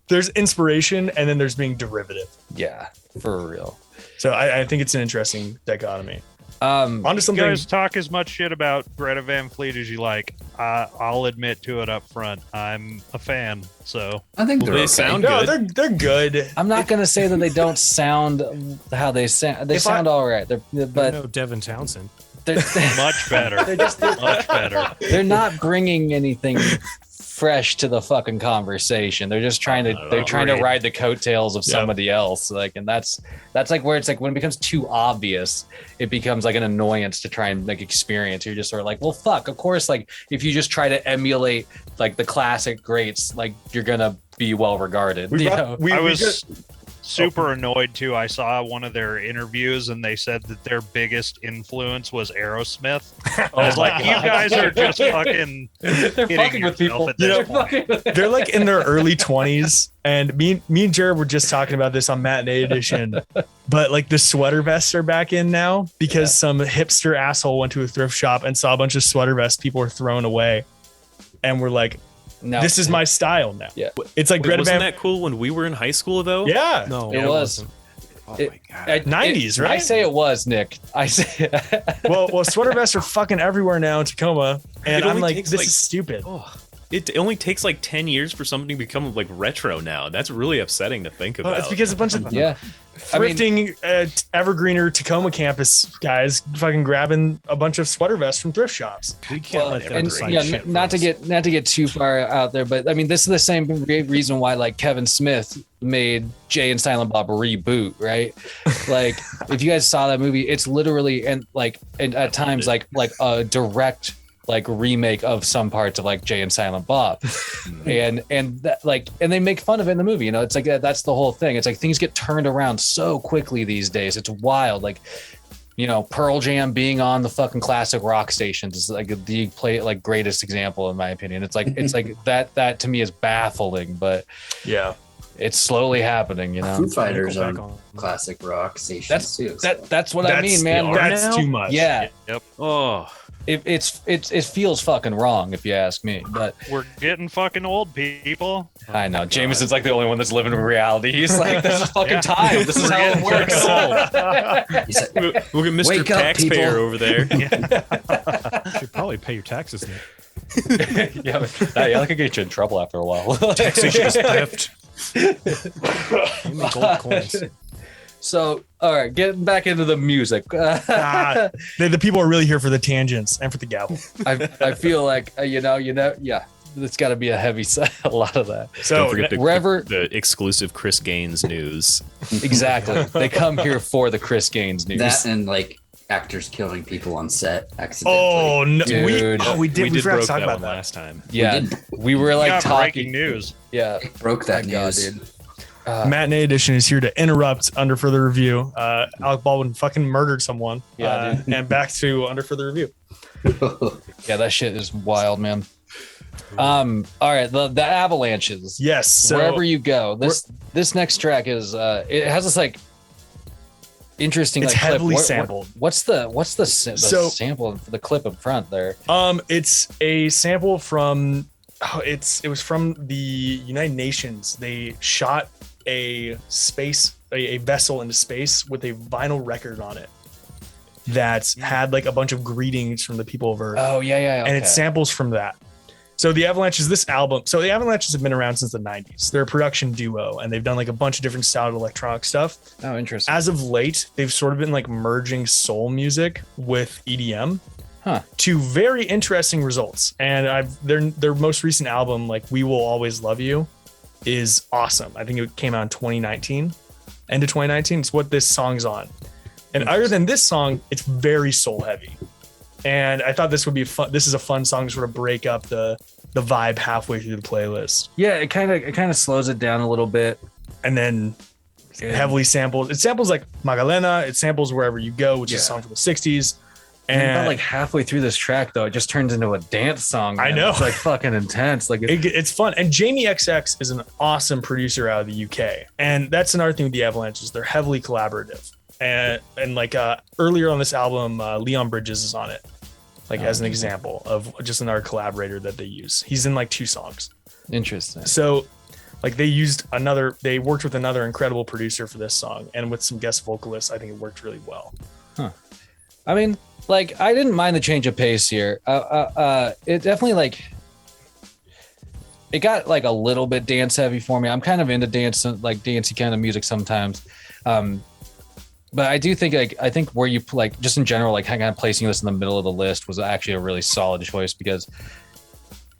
There's inspiration, and then there's being derivative. Yeah, for real. So I think it's an interesting dichotomy. Um, Onto You something. guys talk as much shit about Greta Van Fleet as you like. I'll admit to it up front. I'm a fan. So I think they're They okay. sound No, good. they're good. I'm not gonna say that they don't sound how they sound. They If sound all right. But no Devin Townsend. they're, much better. Much better. they're not bringing anything fresh to the fucking conversation. They're just trying to ride the coattails of somebody else. Like, and that's like where it's like when it becomes too obvious, it becomes like an annoyance to try and like experience. You're just sort of like, well, fuck. Of course, like if you just try to emulate like the classic greats, like you're gonna be well regarded. I was super annoyed too. I saw one of their interviews and they said that their biggest influence was Aerosmith. I was like, you guys are just fucking They're fucking with people. at this point. They're like in their early 20s, and me and Jared were just talking about this on Matinee Edition. But like the sweater vests are back in now because some hipster asshole went to a thrift shop and saw a bunch of sweater vests people were throwing away, and we're like, No, this is my style now. Yeah. It's like Wait, Greta wasn't Van. that cool when we were in high school though? Yeah. No, it was. wasn't. Oh It- my god. 90s, right? I say it was, Nick. I say. Well, sweater vests are fucking everywhere now in Tacoma, and It I'm only like, takes, this like- is stupid. Oh, it only takes like 10 years for something to become like retro now. That's really upsetting to think about. It's because a bunch of Yeah. I mean- thrifting Evergreener Tacoma campus guys fucking grabbing a bunch of sweater vests from thrift shops. We can't Well, let them and decide yeah, shit for not to us. get too far out there, but I mean, this is the same reason why like Kevin Smith made Jay and Silent Bob reboot, right? Like, if you guys saw that movie, it's literally and at times like a direct like remake of some parts of like Jay and Silent Bob, and that, like, and they make fun of it in the movie. You know, it's like that's the whole thing. It's like things get turned around so quickly these days. It's wild. Like, you know, Pearl Jam being on the fucking classic rock stations is like the greatest example in my opinion. It's like that to me is baffling, but Yeah. it's slowly happening. You know, Foo Fighters Nickelback on on- classic rock stations too. that's what I mean, man. That's too much. Yeah, Oh, it feels fucking wrong if you ask me. But We're getting fucking old, people. I know Jameson's like the only one that's living in reality. He's like, this is fucking time. This is how it works. He's like, look at Mr. Wake up, Taxpayer people. over there. You should probably pay your taxes, Nick. Yeah, that could get you in trouble after a while. Taxation is theft. Give me gold coins. So, all right, getting back into the music. The people are really here for the tangents and for the gavel. I feel like yeah, it's got to be a heavy side, a lot of that. So Don't forget wherever- the exclusive Chris Gaines news. Exactly, they come here for the Chris Gaines news. that and like actors killing people on set accidentally. oh no, Dude. we did. We forgot broke to talk that about one that. last time. Yeah, we were We like got talking. breaking news. Yeah, Broke that my God, news. dude. Matinee Edition is here to interrupt Under Further Review. Alec Baldwin fucking murdered someone. Yeah, and back to Under Further Review. Yeah, that shit is wild, man. All right, the Avalanches. Yes. So Wherever you go, this next track is it has this like interesting. It's like, clip. heavily What- sampled. What's the So- sample for the clip up front there? it's a sample from it was from the United Nations. They shot a vessel into space with a vinyl record on it that had like a bunch of greetings from the people of Earth. Oh yeah, And it samples from that. So the Avalanches, this album, so the Avalanches have been around since the 90s. They're a production duo, and they've done like a bunch of different style of electronic stuff. Oh, interesting. As of late, they've sort of been like merging soul music with EDM to very interesting results. And their most recent album, like We Will Always Love You, is awesome. I think it came out in 2019, end of 2019. It's what this song's on. And other than this song, it's very soul heavy. And I thought this would be fun. This is a fun song to sort of break up the vibe halfway through the playlist. Yeah, it kind of slows it down a little bit, and then heavily samples. It samples like Magdalena. It samples Wherever You Go, which is a song from the 60s. And about like halfway through this track, though, it just turns into a dance song. Man. I know. It's like fucking intense. Like it's fun. And Jamie XX is an awesome producer out of the UK. And that's another thing with the Avalanches. They're heavily collaborative. And like earlier on this album, Leon Bridges is on it, like as an example of just another collaborator that they use. He's in like 2 songs. Interesting. So like they worked with another incredible producer for this song, and with some guest vocalists, I think it worked really well. I mean, like I didn't mind the change of pace here. It definitely like it got like a little bit dance heavy for me. I'm kind of into dancey kind of music sometimes. But I do think I think where you like just in general, like kind of placing this in the middle of the list was actually a really solid choice because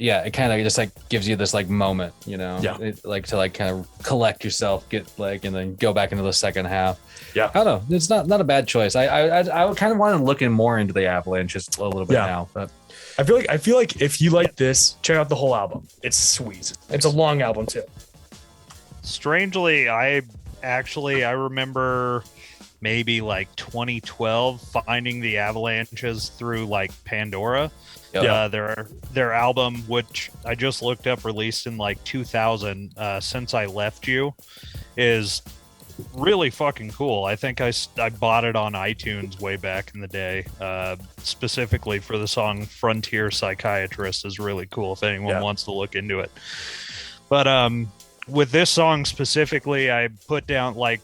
it kind of just like gives you this like moment, you know, like to like kind of collect yourself, get like, and then go back into the second half. I don't know. It's not a bad choice. I kind of want to look in more into the Avalanche just a little bit now, but I feel like if you like this, check out the whole album. It's sweet. It's a long album too. Strangely, I remember maybe like 2012 finding the Avalanches through like Pandora. Their album, which I just looked up, released in like 2000, Since I Left You, is really fucking cool. I think I bought it on iTunes way back in the day, specifically for the song Frontier Psychiatrist. Is really cool if anyone wants to look into it. But with this song specifically, I put down like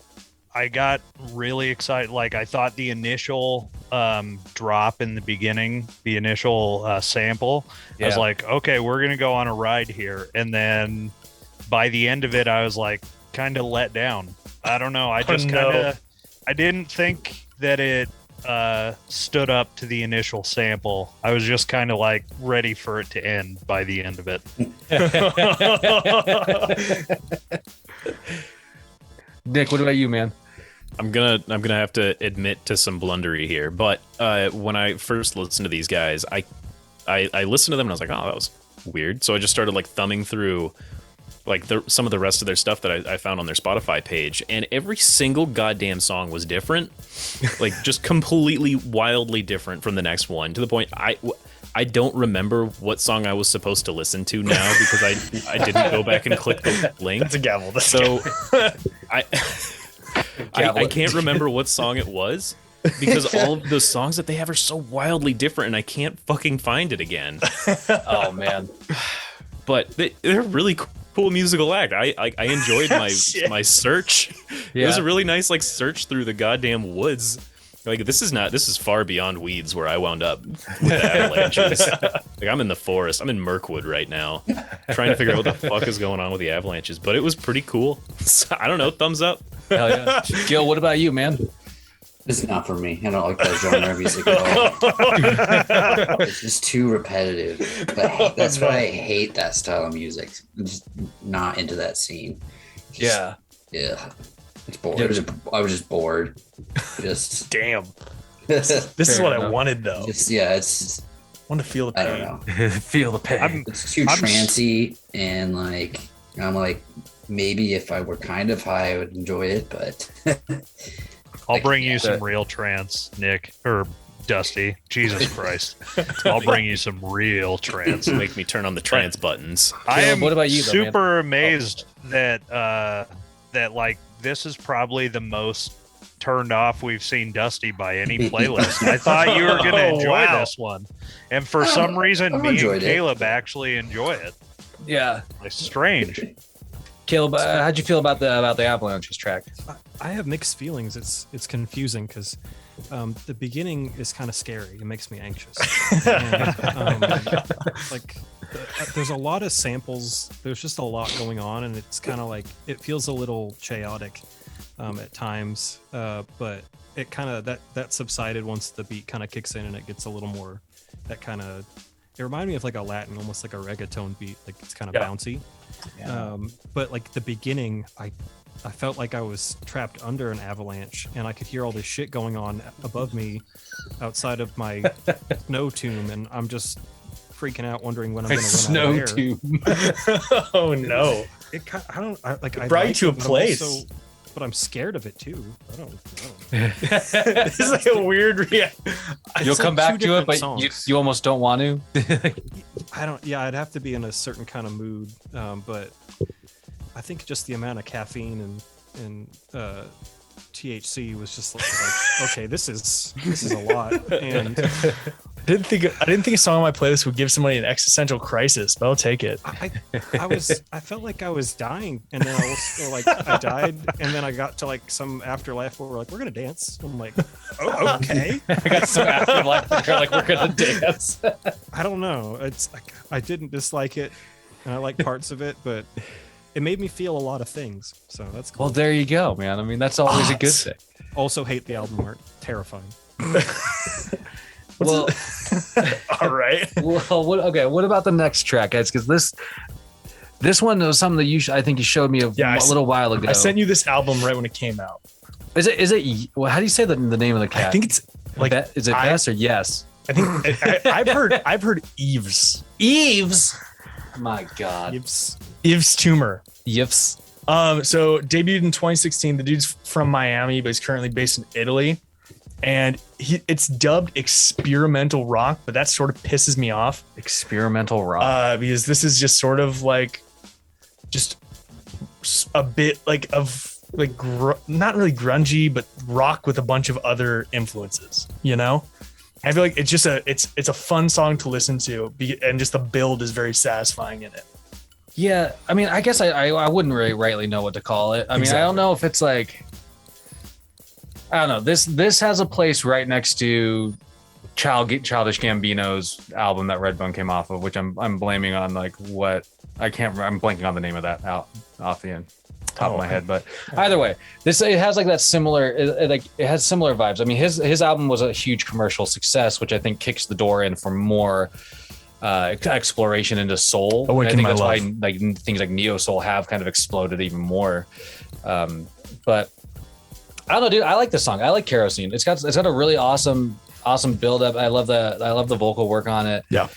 I got really excited. Like I thought the initial drop in the beginning, the initial sample, I was like, okay, we're going to go on a ride here. And then by the end of it, I was like kind of let down. I don't know. I just I didn't think that it stood up to the initial sample. I was just kind of like ready for it to end by the end of it. Nick, what about you, man? I'm gonna have to admit to some blundery here, but when I first listened to these guys, I listened to them and I was like, oh, that was weird. So I just started like thumbing through like some of the rest of their stuff that I found on their Spotify page, and every single goddamn song was different, like just completely wildly different from the next one, to the point I don't remember what song I was supposed to listen to now because I didn't go back and click the link. That's a gavel. I can't remember what song it was because all of the songs that they have are so wildly different, and I can't fucking find it again. Oh man! But they're really cool musical act. I enjoyed my search. It was a really nice like search through the goddamn woods. Like this is far beyond weeds where I wound up with the Avalanches. Like I'm in the forest. I'm in Mirkwood right now, trying to figure out what the fuck is going on with the Avalanches. But it was pretty cool. So, I don't know. Thumbs up. Hell yeah. Gil, what about you, man? It's not for me. I don't like that genre of music at all. It's just too repetitive. But that's why I hate that style of music. I'm just not into that scene. Yeah. It's bored. I was just bored. Just damn. This is what I wanted though. It's I want to feel the pain. I don't know. Feel the pain. It's too trancy, and like I'm like maybe if I were kind of high I would enjoy it, but I'll bring you some real trance, Nick, or Dusty. Jesus Christ. I'll bring you some real trance. Make me turn on the trance buttons. I am what about you, super amazed that like this is probably the most turned off we've seen Dusty by any playlist. I thought you were going to enjoy this one. And for some reason, me and Caleb actually enjoy it. Yeah. It's strange. Caleb, how'd you feel about the Avalanches track? I have mixed feelings. It's confusing because the beginning is kind of scary. It makes me anxious. And, like there's a lot of samples. There's just a lot going on, and it's kind of like it feels a little chaotic at times. But it kind of that subsided once the beat kind of kicks in and it gets a little more that kind of. It reminded me of like a Latin, almost like a reggaeton beat. Like it's kind of bouncy. Yeah. But like the beginning, I felt like I was trapped under an avalanche, and I could hear all this shit going on above me, outside of my snow tomb, and I'm just freaking out, wondering when I'm going to run out of air. Tomb. Oh no! I brought you to a but place. But I'm scared of it too. I don't. This is like a weird reaction. You'll come back to it, but you almost don't want to. I don't. Yeah, I'd have to be in a certain kind of mood. But I think just the amount of caffeine and THC was just like okay, this is a lot. And I didn't think a song on my playlist would give somebody an existential crisis, but I'll take it. I felt like I was dying, and then I died, and then I got to like some afterlife where we're like, we're gonna dance. I'm like, oh, okay. I got some afterlife where like we're gonna dance. I don't know. It's like I didn't dislike it, and I like parts of it, but it made me feel a lot of things. So that's cool. Well, there you go, man. I mean, that's always a good thing. Also hate the album art. Terrifying. Well, all right. Well, what about the next track, guys? Because this one was something that I think you showed me a little while ago. I sent you this album right when it came out. Is it? Well, how do you say the name of the cat? I think it's like. Is it Bess or Yes? I think I've heard Eves. Eves. My God. Eves Tumor. Yips. So debuted in 2016. The dude's from Miami, but he's currently based in Italy. And it's dubbed experimental rock, but that sort of pisses me off. Experimental rock. Because this is just sort of like, just a bit like of like not really grungy, but rock with a bunch of other influences. You know, I feel like it's just it's a fun song to listen to, and just the build is very satisfying in it. Yeah, I mean, I guess I wouldn't really rightly know what to call it. I mean, I don't know if it's like. I don't know. This has a place right next to Childish Gambino's album that Redbone came off of, which I'm blaming on like what I can't remember. I'm blanking on the name of that off the top of my head. But either way, it has like that similar it has similar vibes. I mean, his album was a huge commercial success, which I think kicks the door in for more exploration into soul. And I think that's why like things like neo soul have kind of exploded even more. But I don't know, dude. I like this song. I like Kerosene. It's got a really awesome build up. I love the vocal work on it. Yeah.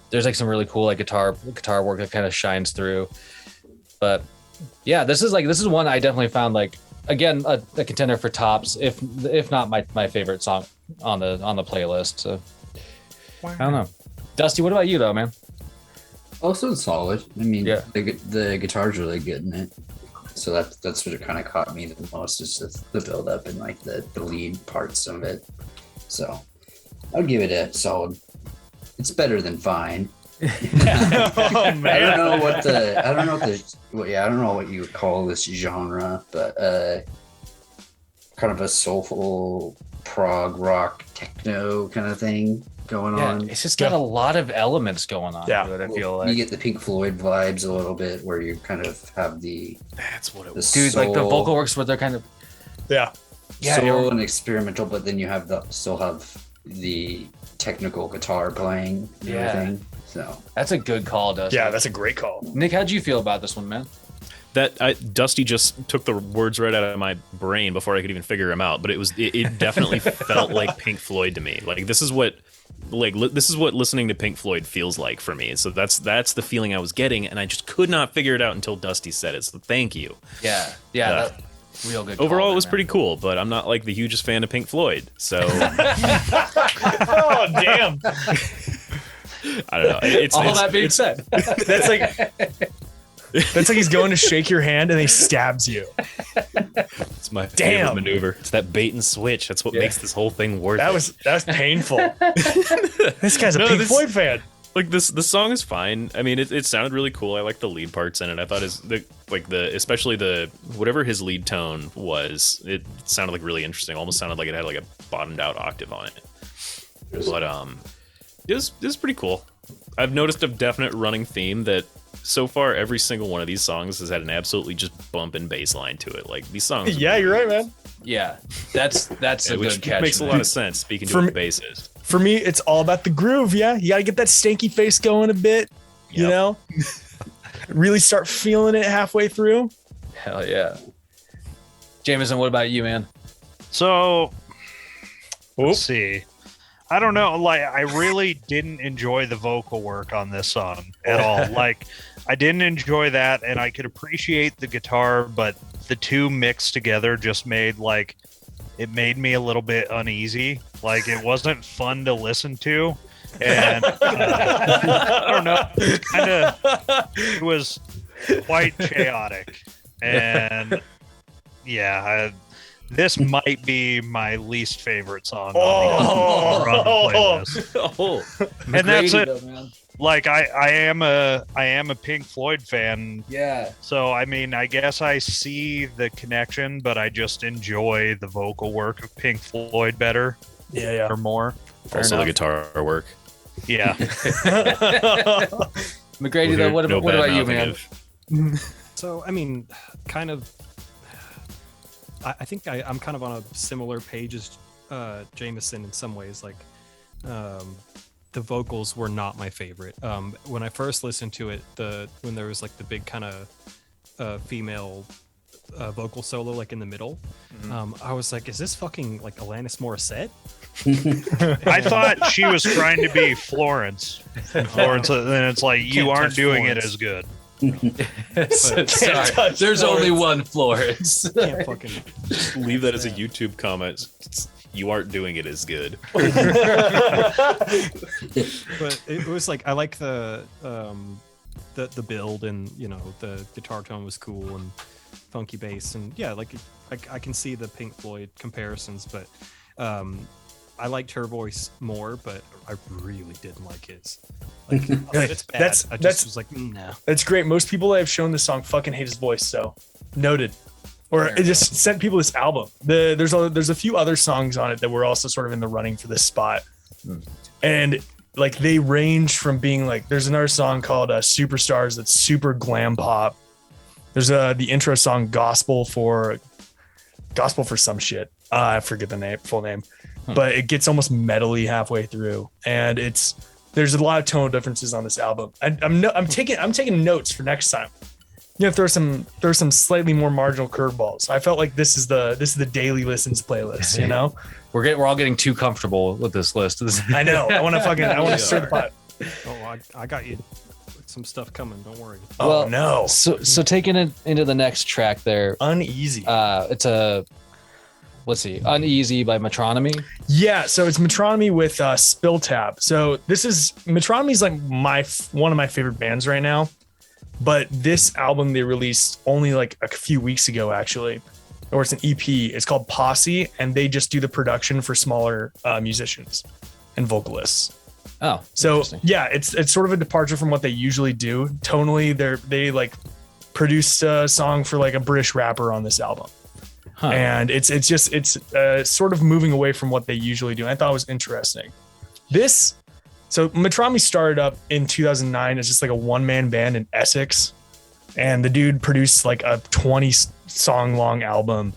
There's like some really cool like guitar work that kind of shines through. But yeah, this is one I definitely found like again a contender for tops, if not my favorite song on the playlist. So I don't know. Dusty, what about you though, man? Also solid. I mean, yeah. The guitar's really good in it. So that's what kind of caught me the most, is just the build up and like the lead parts of it. So I'll give it a solid. It's better than fine. Oh, man. I don't know what you would call this genre, but kind of a soulful prog rock techno kind of thing going on. It's just got a lot of elements going on. Yeah, to it, I feel like you get the Pink Floyd vibes a little bit, where you kind of have that's what it was. Dude, like the vocal works where they're kind of soul and experimental, but then you have still have the technical guitar playing and everything. So that's a good call, Dusty. Yeah, that's a great call. Nick, how'd you feel about this one, man? Dusty just took the words right out of my brain before I could even figure them out. But it definitely felt like Pink Floyd to me. Like this is what listening to Pink Floyd feels like for me. So that's the feeling I was getting, and I just could not figure it out until Dusty said it. So thank you. Yeah, that's real good. Overall, it was pretty cool, but I'm not like the hugest fan of Pink Floyd. So, oh damn. I don't know. That being said, that's like he's going to shake your hand and he stabs you. It's my favorite maneuver. It's that bait and switch. That's what makes this whole thing worth it. That was painful. This guy's a Pink Floyd fan. Like the song is fine. I mean, it sounded really cool. I like the lead parts in it. I thought especially whatever his lead tone was, it sounded like really interesting. Almost sounded like it had like a bottomed out octave on it. But it was pretty cool. I've noticed a definite running theme that so far every single one of these songs has had an absolutely just bumping bass line to it. Like these songs. Yeah, you're right, man. Yeah, that's a which good catch. makes a lot of sense. Speaking to what the bass is. For me, it's all about the groove. Yeah, you got to get that stanky face going a bit. You know, really start feeling it halfway through. Hell yeah. Jameson, what about you, man? So let's see. I don't know. Like, I really didn't enjoy the vocal work on this song at all. Like, I didn't enjoy that, and I could appreciate the guitar, but the two mixed together just made it made me a little bit uneasy. Like, it wasn't fun to listen to, and I don't know. It was quite chaotic, and yeah. This might be my least favorite song on the playlist. And that's it. Though, like I am a Pink Floyd fan. Yeah. So I mean, I guess I see the connection, but I just enjoy the vocal work of Pink Floyd better. Yeah. Or more. Also the guitar work. Yeah. McGrady, though, what about you, man? So I mean, kind of. I think I'm kind of on a similar page as Jameson in some ways. Like, the vocals were not my favorite. When I first listened to it, when there was like the big kind of female vocal solo like in the middle, I was like, is this fucking like Alanis Morissette? I thought she was trying to be Florence. And it's like, you aren't doing it as good. Sorry, there's only one Florence. Can't fucking leave that as a YouTube comment. You aren't doing it as good. But it was like, I like the build, and you know, the guitar tone was cool and funky bass, and yeah, like I can see the Pink Floyd comparisons, but I liked her voice more, but I really didn't like his. Like, it's bad. I just was like, no. That's great. Most people that I've shown this song fucking hate his voice, so noted. Or it just sent people this album. There's a few other songs on it that were also sort of in the running for this spot. And like they range from being like, there's another song called Superstars that's super glam pop. There's the intro song Gospel for some shit. I forget the full name. But it gets almost metally halfway through, and there's a lot of tonal differences on this album. I'm taking notes for next time. You know, throw some slightly more marginal curveballs. I felt like this is the daily listens playlist. You know, we're all getting too comfortable with this list. I know. I want to stir the pot. Oh, I got you some stuff coming. Don't worry. Oh no. So taking it into the next track there, Uneasy. It's a. Let's see, Uneasy by Metronomy. Yeah, so it's Metronomy with Spill Tab. So Metronomy's like one of my favorite bands right now. But this album they released only like a few weeks ago, actually. Or it's an EP. It's called Posse, and they just do the production for smaller musicians and vocalists. Oh, so yeah, it's sort of a departure from what they usually do. Tonally, they like produced a song for like a British rapper on this album. Huh. And it's sort of moving away from what they usually do. I thought it was interesting. So Metronomy started up in 2009 as just like a one-man band in Essex, and the dude produced like a 20 song long album,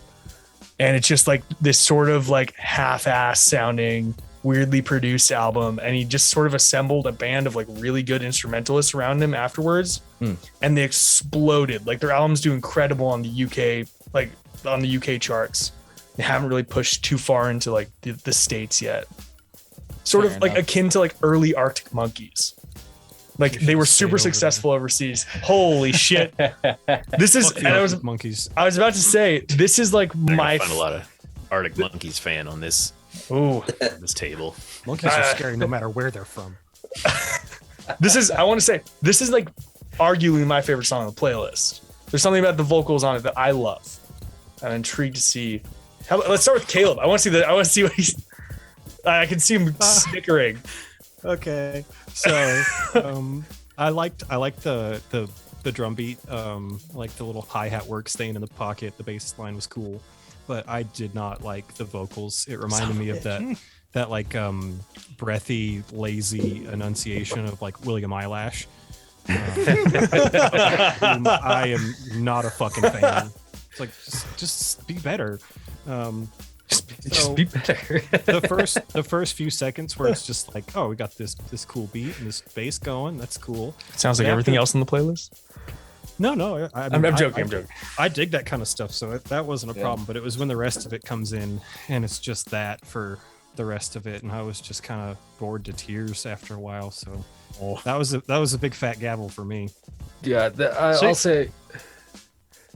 and it's just like this sort of like half-ass sounding, weirdly produced album, and he just sort of assembled a band of like really good instrumentalists around him afterwards, and they exploded. Like their albums do incredible on the UK, like on the UK charts. They haven't really pushed too far into like the States yet. Sort of like akin to like early Arctic Monkeys. Like they were super successful overseas. Holy shit. This is, and Monkeys. I was about to say, this is like I find a lot of Arctic Monkeys fan on this table. Monkeys are scary no matter where they're from. This is like arguably my favorite song on the playlist. There's something about the vocals on it that I love. I'm intrigued to see. Let's start with Caleb. I want to see what he's. I can see him snickering. Okay, so I liked the drum beat. Like the little hi-hat work staying in the pocket. The bass line was cool, but I did not like the vocals. It reminded me of that that like breathy, lazy enunciation of like William Eyelash. Whom I am not a fucking fan. It's like just be better. Just be better. the first few seconds where it's just like, oh, we got this cool beat and this bass going. That's cool. Sounds like everything else on the playlist. No. I'm joking. I'm joking. I dig that kind of stuff, so that wasn't a problem. But it was when the rest of it comes in, and it's just that for the rest of it, and I was just kind of bored to tears after a while. So that was a big fat gavel for me. Yeah, I'll say.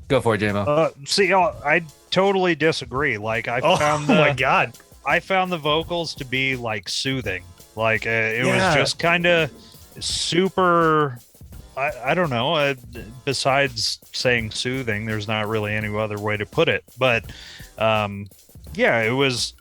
Go for it, JMO. I totally disagree. Like I found my god, I found the vocals to be like soothing. Like it was just kind of super. I don't know. Besides saying soothing, there's not really any other way to put it. But it was.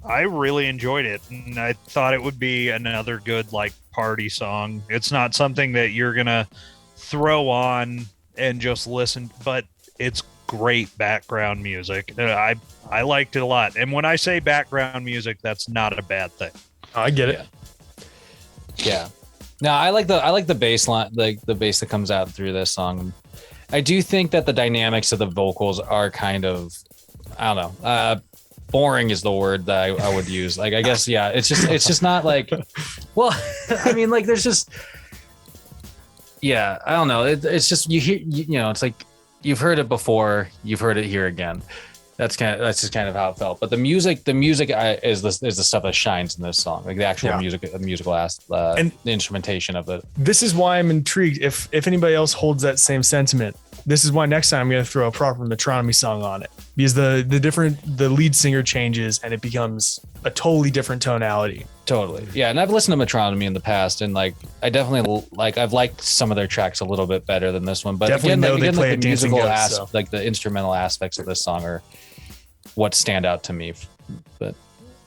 I really enjoyed it, and I thought it would be another good like party song. It's not something that you're gonna throw on and just listen, but it's great background music. I liked it a lot, and when I say background music, that's not a bad thing. I get it. Yeah. No, I like the bass line, like the bass that comes out through this song. I do think that the dynamics of the vocals are kind of, I don't know, boring is the word that I would use. Like, I guess, yeah, it's just not like, well, I mean, like, there's just, yeah, I don't know. It's just, you hear, you know, it's like, you've heard it before, you've heard it here again. That's just kind of how it felt. But the music is the stuff that shines in this song, like the actual musical and the instrumentation of it. This is why I'm intrigued. If anybody else holds that same sentiment, this is why next time I'm going to throw a proper Metronomy song on it, because the lead singer changes and it becomes a totally different tonality. Totally, yeah. And I've listened to Metronomy in the past, and like I definitely I've liked some of their tracks a little bit better than this one. But definitely again, play like the musical so. like the instrumental aspects of this song are what stand out to me. But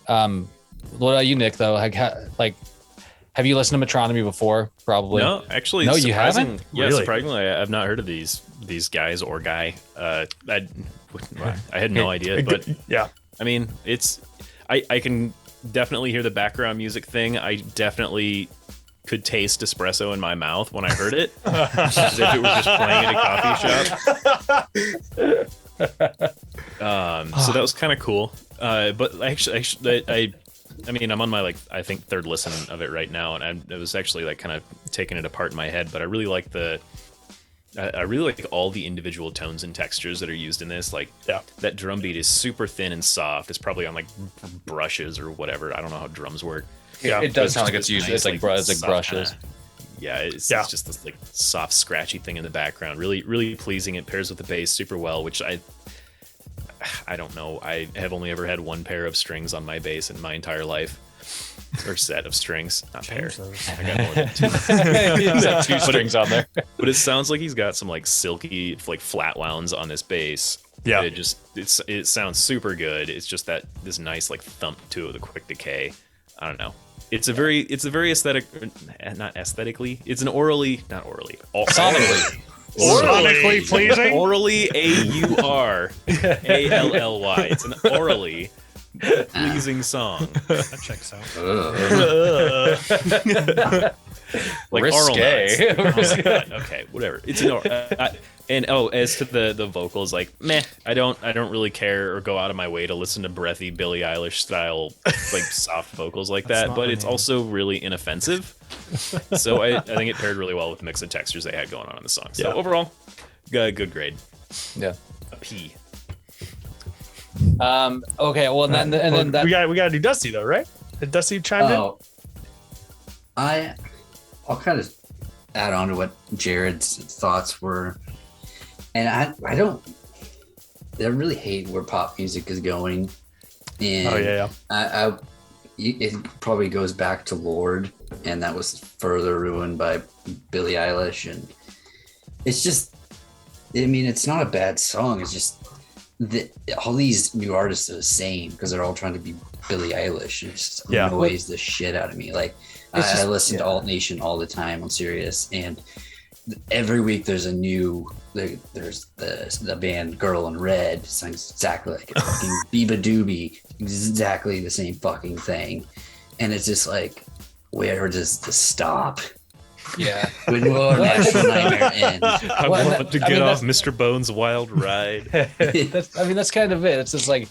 what about you, Nick? Though, have you listened to Metronomy before? Probably. No, actually, no, you haven't. Yeah, really? Surprisingly, I've not heard of these guys or guy. I had no idea, but yeah, I mean, I can definitely hear the background music thing. I definitely could taste espresso in my mouth when I heard it, as if it was just playing at a coffee shop. So that was kind of cool. But actually, I mean, I'm on my I think third listen of it right now, and it was actually kind of taking it apart in my head. But I really like all the individual tones and textures that are used in this. That drum beat is super thin and soft. It's probably on brushes or whatever. I don't know how drums work. Yeah, it does sound like it's used. Nice, it's like brushes. It's just this soft, scratchy thing in the background. Really, really pleasing. It pairs with the bass super well, which I don't know. I have only ever had one pair of strings on my bass in my entire life. Or set of strings, not pair. I got more than two. He's got two strings on there. But it sounds like he's got some silky flat wounds on this bass. Yeah. It sounds super good. It's just that this nice thump to the quick decay. I don't know. It's a very aesthetic, not aesthetically. It's an sonically Sonically pleasing. Orally AURALLY. It's an orally pleasing song. That checks out. Risque. Okay, whatever. It's an and as to the vocals, meh. I don't really care or go out of my way to listen to breathy Billie Eilish style soft vocals like that. But it's also really inoffensive. So I think it paired really well with the mix of textures they had going on in the song. So overall, good grade. Yeah, a P. Okay. Well, then that we got to do Dusty though, right? Did Dusty chime in? I'll kind of add on to what Jared's thoughts were, and I really hate where pop music is going. And it probably goes back to Lord, and that was further ruined by Billie Eilish, and it's just, I mean, it's not a bad song. It's just all these new artists are the same because they're all trying to be Billie Eilish. It just annoys the shit out of me. I listen to Alt Nation all the time on Sirius, and every week there's a new. There's the band Girl in Red sounds exactly like a fucking Biba Doobie, exactly the same fucking thing, and it's just like, where does this stop? Yeah. When will our national nightmare end? I want to get off Mr. Bones' wild ride. That's kind of it. It's just like,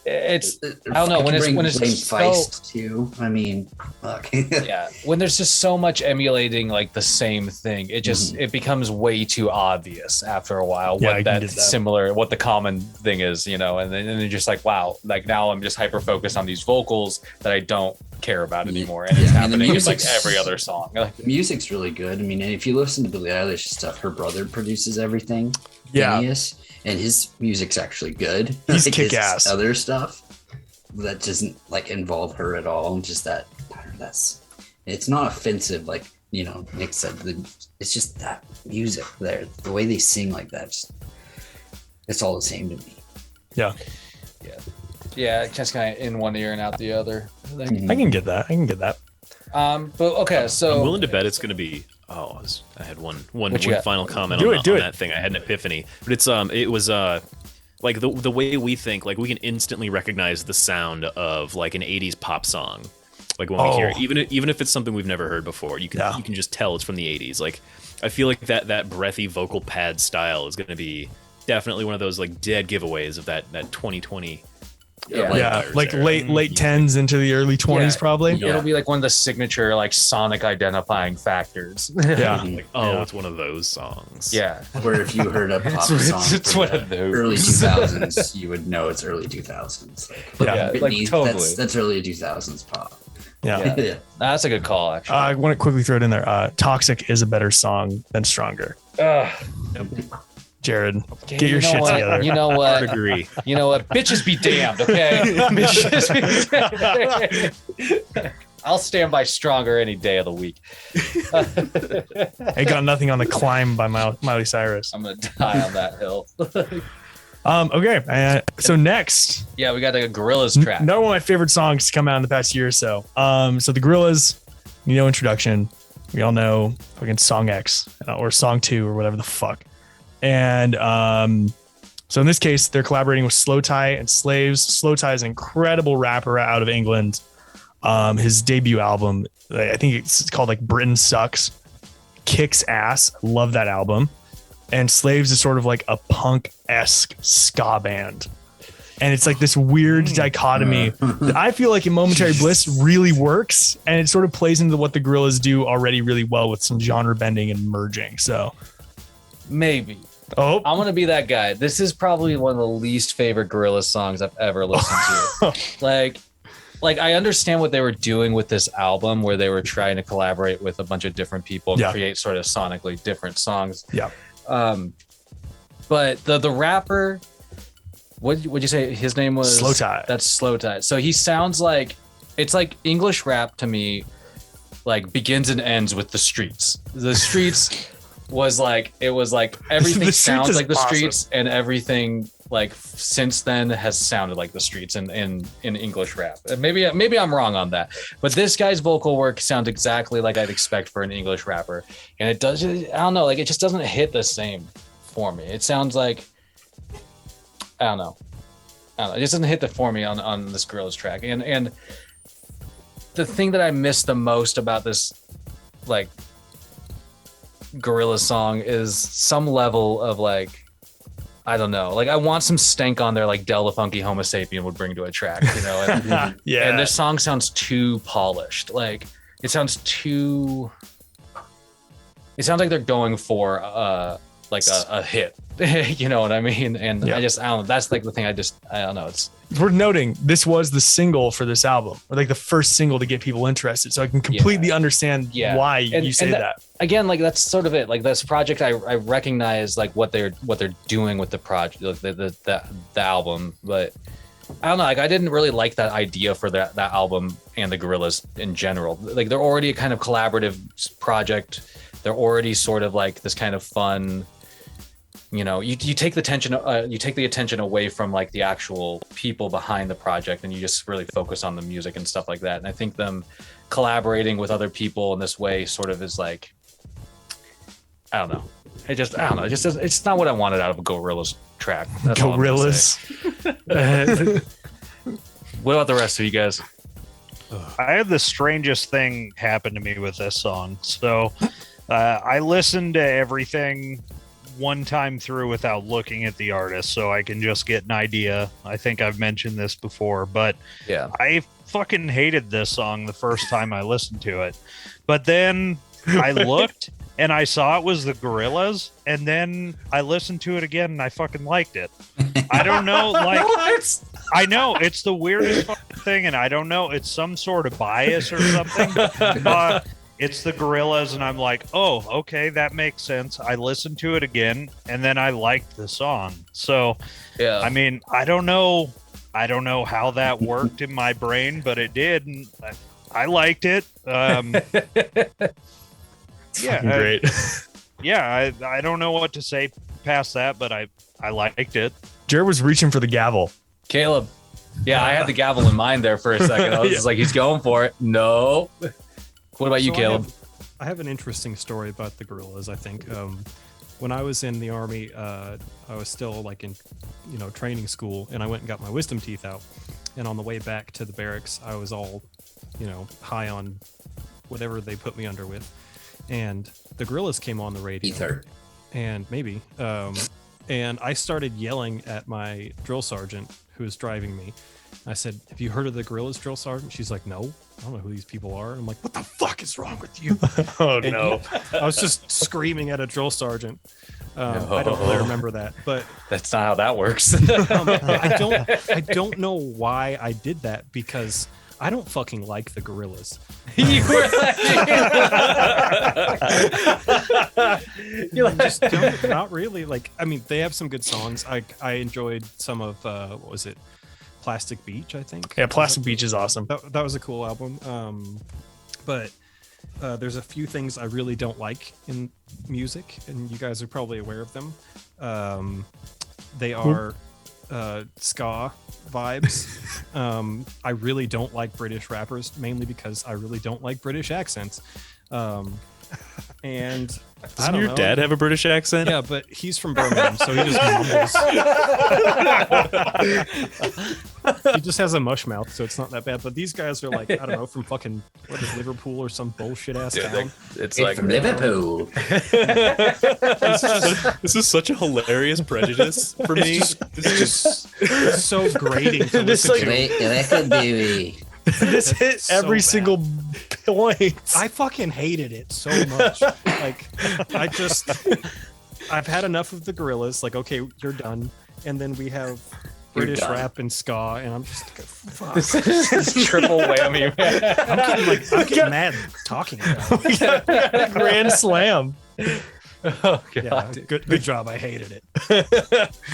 it's, I don't know, when it's Feist too. I mean, fuck. Yeah, when there's just so much emulating like the same thing, it just it becomes way too obvious after a while what what the common thing is, and then you're just like, wow, like now I'm just hyper focused on these vocals that I don't care about anymore, and it's happening in like every other song. The music's really good. I mean, and if you listen to Billie Eilish stuff, her brother produces everything. Yeah. Phineas, and his music's actually good. He's like kick-ass. his other stuff that doesn't like involve her at all, and just it's not offensive, like Nick said. It's just that music there, the way they sing like that. It's all the same to me. Yeah. Just kind of in one ear and out the other. I can get that. But okay, so I'm willing to bet it's going to be. I had one final comment on that thing. I had an epiphany, but it was like the way we think, like we can instantly recognize the sound of like an 80s pop song. Like when we hear it, even if it's something we've never heard before, you can just tell it's from the 80s. Like I feel like that breathy vocal pad style is going to be definitely one of those like dead giveaways of that 2020. Like late 10s into the early 20s, probably. It'll be like one of the signature like sonic identifying factors. It's one of those songs. Yeah, where if you heard a pop song it's one of those early 2000s, you would know it's early 2000s. Whitney, totally. That's early 2000s pop. Yeah. That's a good call. Actually, I want to quickly throw it in there. Toxic is a better song than Stronger. Jared, get your shit together. You know what? Hard agree. You know what? Bitches be damned, okay? Bitches be damned. I'll stand by Stronger any day of the week. I got nothing on the Climb by Miley Cyrus. I'm gonna die on that hill. Okay. So next, yeah, we got a Gorillaz track. Another one of my favorite songs to come out in the past year or so. So the Gorillaz, introduction. We all know fucking Song X or Song 2 or whatever the fuck. And so in this case, they're collaborating with Slow Tie and Slaves. Slow Tie is an incredible rapper out of England. His debut album, I think it's called like Britain Sucks, kicks ass. Love that album. And Slaves is sort of like a punk-esque ska band. And it's like this weird dichotomy that I feel like in Momentary Bliss really works. And it sort of plays into what the Gorillaz do already really well with some genre bending and merging. So maybe. I'm gonna be that guy. This is probably one of the least favorite Gorillaz songs I've ever listened to. like I understand what they were doing with this album, where they were trying to collaborate with a bunch of different people and create sort of sonically different songs. Yeah. But the rapper, what would you say his name was? Slow Tie. That's Slow Tie. So he sounds like, it's like English rap to me, like begins and ends with the streets. The streets was like everything sounds like the streets, and everything like since then has sounded like the streets in English rap. And maybe I'm wrong on that, but this guy's vocal work sounds exactly like I'd expect for an English rapper, and it does. I don't know, like it just doesn't hit the same for me. It sounds like I don't know. It just doesn't hit the for me on this Gorillaz track, and the thing that I miss the most about this like Gorillaz song is some level of like, I don't know, like I want some stank on there like Del the Funky Homo Sapien would bring to a track, and, and this song sounds too polished. Like it sounds like they're going for like a hit. You know what I mean? And I don't know, that's like the thing I don't know. It's worth noting this was the single for this album, or like the first single to get people interested, so I can completely understand why you say that. Again, like that's sort of it. Like this project, I recognize like what they're doing with the project, like the album, but I don't know. Like I didn't really like that idea for that album and the Gorillaz in general. Like they're already a kind of collaborative project. They're already sort of like this kind of fun. You take the attention away from like the actual people behind the project, and you just really focus on the music and stuff like that. And I think them collaborating with other people in this way sort of is like, I don't know. I don't know. It's not what I wanted out of a Gorillaz track. That's all I'm gonna Gorillas. say. What about the rest of you guys? I had the strangest thing happen to me with this song. So I listened to everything one time through without looking at the artist, so I can just get an idea. I think I've mentioned this before, but Yeah. I fucking hated this song the first time I listened to it. But then I looked and I saw it was the Gorillaz, and then I listened to it again and I fucking liked it. I don't know, like I know it's the weirdest fucking thing, and I don't know, it's some sort of bias or something. It's the Gorillaz, and I'm like, oh, okay, that makes sense. I listened to it again, and then I liked the song. So, Yeah. I mean, I don't know how that worked in my brain, but it did, and I liked it. Yeah, Great. I don't know what to say past that, but I liked it. Jared was reaching for the gavel. Caleb. Yeah, I had the gavel in mind there for a second. I was just like, he's going for it. No. What about you, So Caleb? I have an interesting story about the Gorillaz. I think when I was in the army, I was still like in, training school, and I went and got my wisdom teeth out. And on the way back to the barracks, I was all, high on whatever they put me under with. And the Gorillaz came on the radio. Ether. And maybe. And I started yelling at my drill sergeant who was driving me. I said, "Have you heard of the Gorillaz, drill sergeant?" She's like, "No, I don't know who these people are." I'm like, "What the fuck is wrong with you?" Oh And no. I was just screaming at a drill sergeant. I don't really remember that, but That's not how that works. I don't know why I did that, because I don't fucking like the Gorillaz. You were like, Just don't, not really. Like, I mean, they have some good songs. I enjoyed some of what was it, Plastic Beach, I think. Yeah, Plastic Beach is awesome. That was a cool album. But there's a few things I really don't like in music, and you guys are probably aware of them. They are ska vibes. I really don't like British rappers, mainly because I really don't like British accents. And I Doesn't don't your know. dad have a British accent? Yeah, but he's from Birmingham, so he just mumbles. He just has a mush mouth, so it's not that bad. But these guys are like, I don't know, from fucking what is Liverpool or some bullshit ass town. it's It's like from Liverpool. This is such a hilarious prejudice for me. It's just so grating to This, listen like, to. Liverpool. This hit so every bad. single point. I fucking hated it so much. Like, I've had enough of the Gorillaz. Like, okay, you're done. And then we have British done. rap and ska, and I'm just like, fuck. this triple whammy. I'm getting mad talking about it. We got a grand slam. Oh Yeah, god. good job. I hated it.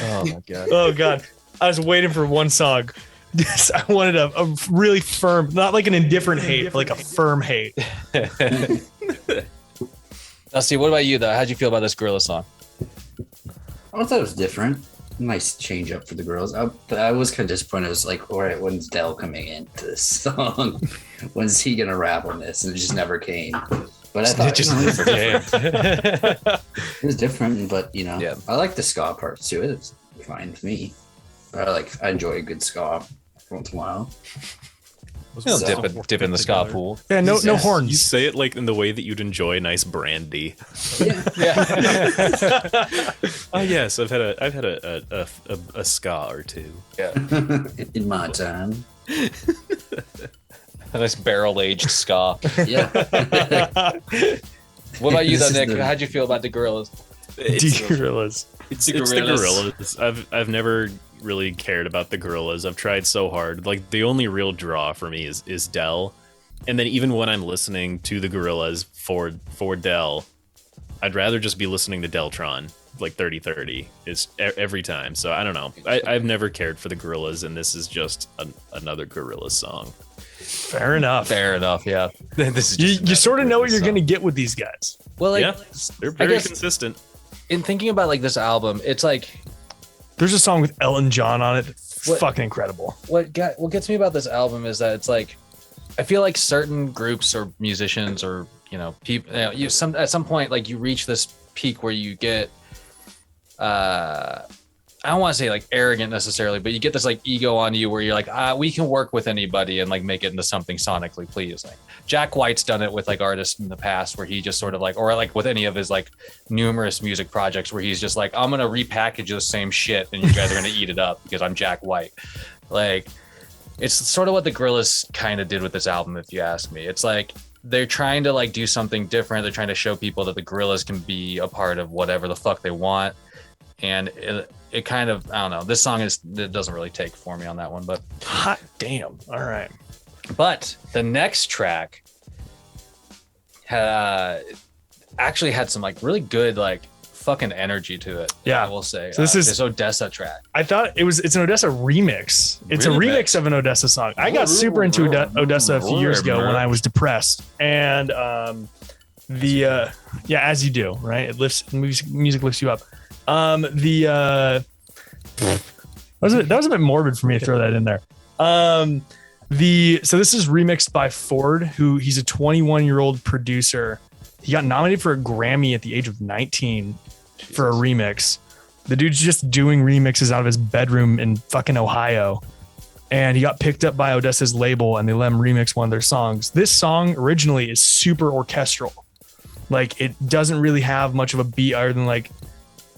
Oh my god. Oh god, I was waiting for one song. Yes, I wanted a really firm, not like an indifferent hate, but like a firm hate. Now, see, what about you though? How'd you feel about this Gorilla song? I thought it was different. Nice change up for the girls. I was kind of disappointed. I was like, all right, when's Dell coming into this song? When's he gonna rap on this? And it just never came. But I thought It just it never came. was different. But Yeah. I like the ska parts to it. It's fine with me. But I enjoy a good ska once in a while. You'll So- dip in the ska pool. Yeah, no You horns. say it like in the way that you'd enjoy nice brandy. Oh yes, I've had a ska or two. In my time. A nice barrel aged ska. Yeah. What about you This though, is Nick? the- How'd you feel about the Gorillas? Gorillas. It's The the Gorillaz. Gorillas. I've never really cared about the Gorillas. I've tried so hard. Like the only real draw for me is Dell. And then even when I'm listening to the Gorillas for Dell, I'd rather just be listening to Deltron, like 3030 is every time. So I don't know. I've never cared for the Gorillas, and this is just another Gorillaz song. Fair enough. Fair enough, yeah. This is You just sort of know what you're song. going to get with these guys. Well, like, Yeah, they're very guess- consistent. in thinking about like this album, it's like There's a song with Elton John on it. That's What- fucking incredible. what gets me about this album is that it's like I feel like certain groups or musicians or people at some point like you reach this peak where you get I don't want to say like arrogant necessarily, but you get this like ego on you where you're like, we can work with anybody and like make it into something sonically pleasing. Jack White's done it with like artists in the past where he just sort of like, or like with any of his like numerous music projects where he's just like, I'm going to repackage the same shit and you guys are going to eat it up because I'm Jack White. Like, it's sort of what the Gorillaz kind of did with this album, if you ask me. It's like they're trying to like do something different. They're trying to show people that the Gorillaz can be a part of whatever the fuck they want. And it kind of, I don't know. This song it doesn't really take for me on that one, but hot damn. All right. But the next track actually had some like really good like fucking energy to it. Yeah, I will say. So this Odessa track. I thought it's an Odessa remix. It's really a remix of an Odessa song. I got super into Odessa a few years ago when I was depressed, and as you do, right? It lifts music lifts you up. That was a bit morbid for me to throw that in there. So this is remixed by Ford, he's a 21-year-old producer. He got nominated for a Grammy at the age of 19 for a remix. The dude's just doing remixes out of his bedroom in fucking Ohio. And he got picked up by Odessa's label and they let him remix one of their songs. This song originally is super orchestral. Like, it doesn't really have much of a beat other than like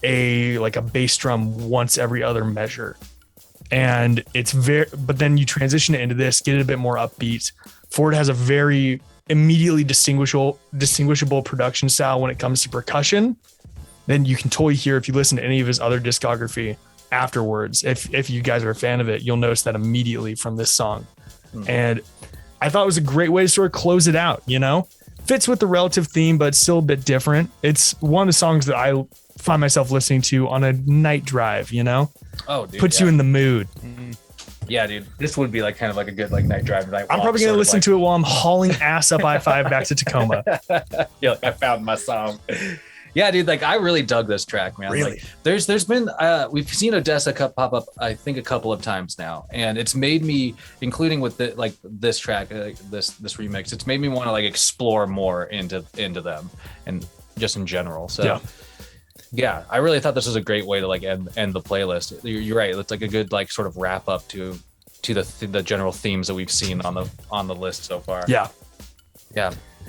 a bass drum once every other measure. And but then you transition it into this, get it a bit more upbeat. Ford has a very immediately distinguishable production style when it comes to percussion. Then you can totally hear, if you listen to any of his other discography afterwards, if you guys are a fan of it, you'll notice that immediately from this song. And I thought it was a great way to sort of close it out, you know? Fits with the relative theme, but still a bit different. It's one of the songs that I find myself listening to on a night drive, you know? Oh, dude. Puts you in the mood. Yeah, dude. This would be like kind of like a good like night drive. I'm probably going to listen to it while I'm hauling ass up I-5 back to Tacoma. Yeah, like I found my song. Yeah, dude, like I really dug this track, man. Really? Like there's been we've seen Odessa pop up I think a couple of times now, and it's made me, including with this track, this remix, it's made me want to like explore more into them and just in general. So yeah, I really thought this was a great way to like end the playlist. You're right. It's like a good like sort of wrap up to the general themes that we've seen on the list so far. Yeah.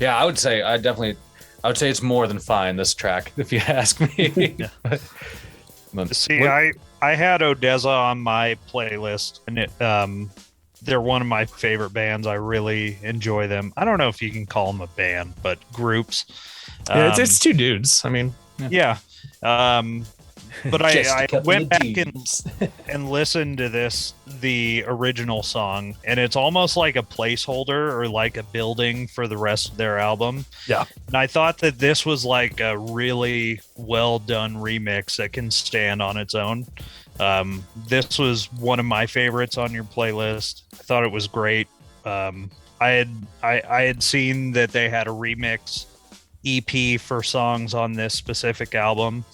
I would say it's more than fine, this track, if you ask me. See, I had Odessa on my playlist, and they're one of my favorite bands. I really enjoy them. I don't know if you can call them a band, but groups. Yeah, it's two dudes. I mean, yeah. But I went back and listened to the original song, and it's almost like a placeholder or like a building for the rest of their album. Yeah. And I thought that this was like a really well done remix that can stand on its own. This was one of my favorites on your playlist. I thought it was great. I had seen that they had a remix EP for songs on this specific album,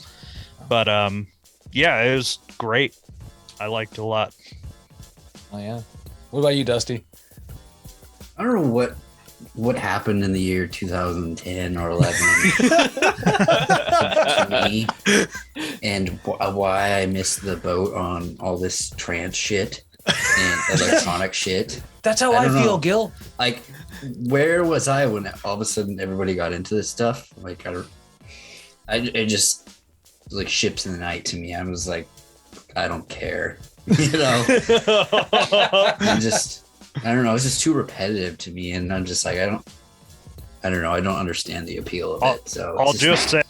but yeah, it was great. I liked it a lot. Oh yeah. What about you, Dusty? I don't know what happened in the year 2010 or 11 to me, and why I missed the boat on all this trance shit and electronic shit. That's how I feel, Gil. Like, where was I when all of a sudden everybody got into this stuff? Like, it just was like ships in the night to me. I was like, I don't care, you know. I don't know. It's just too repetitive to me, and I'm just like, I don't know. I don't understand the appeal of it. So I'll just say,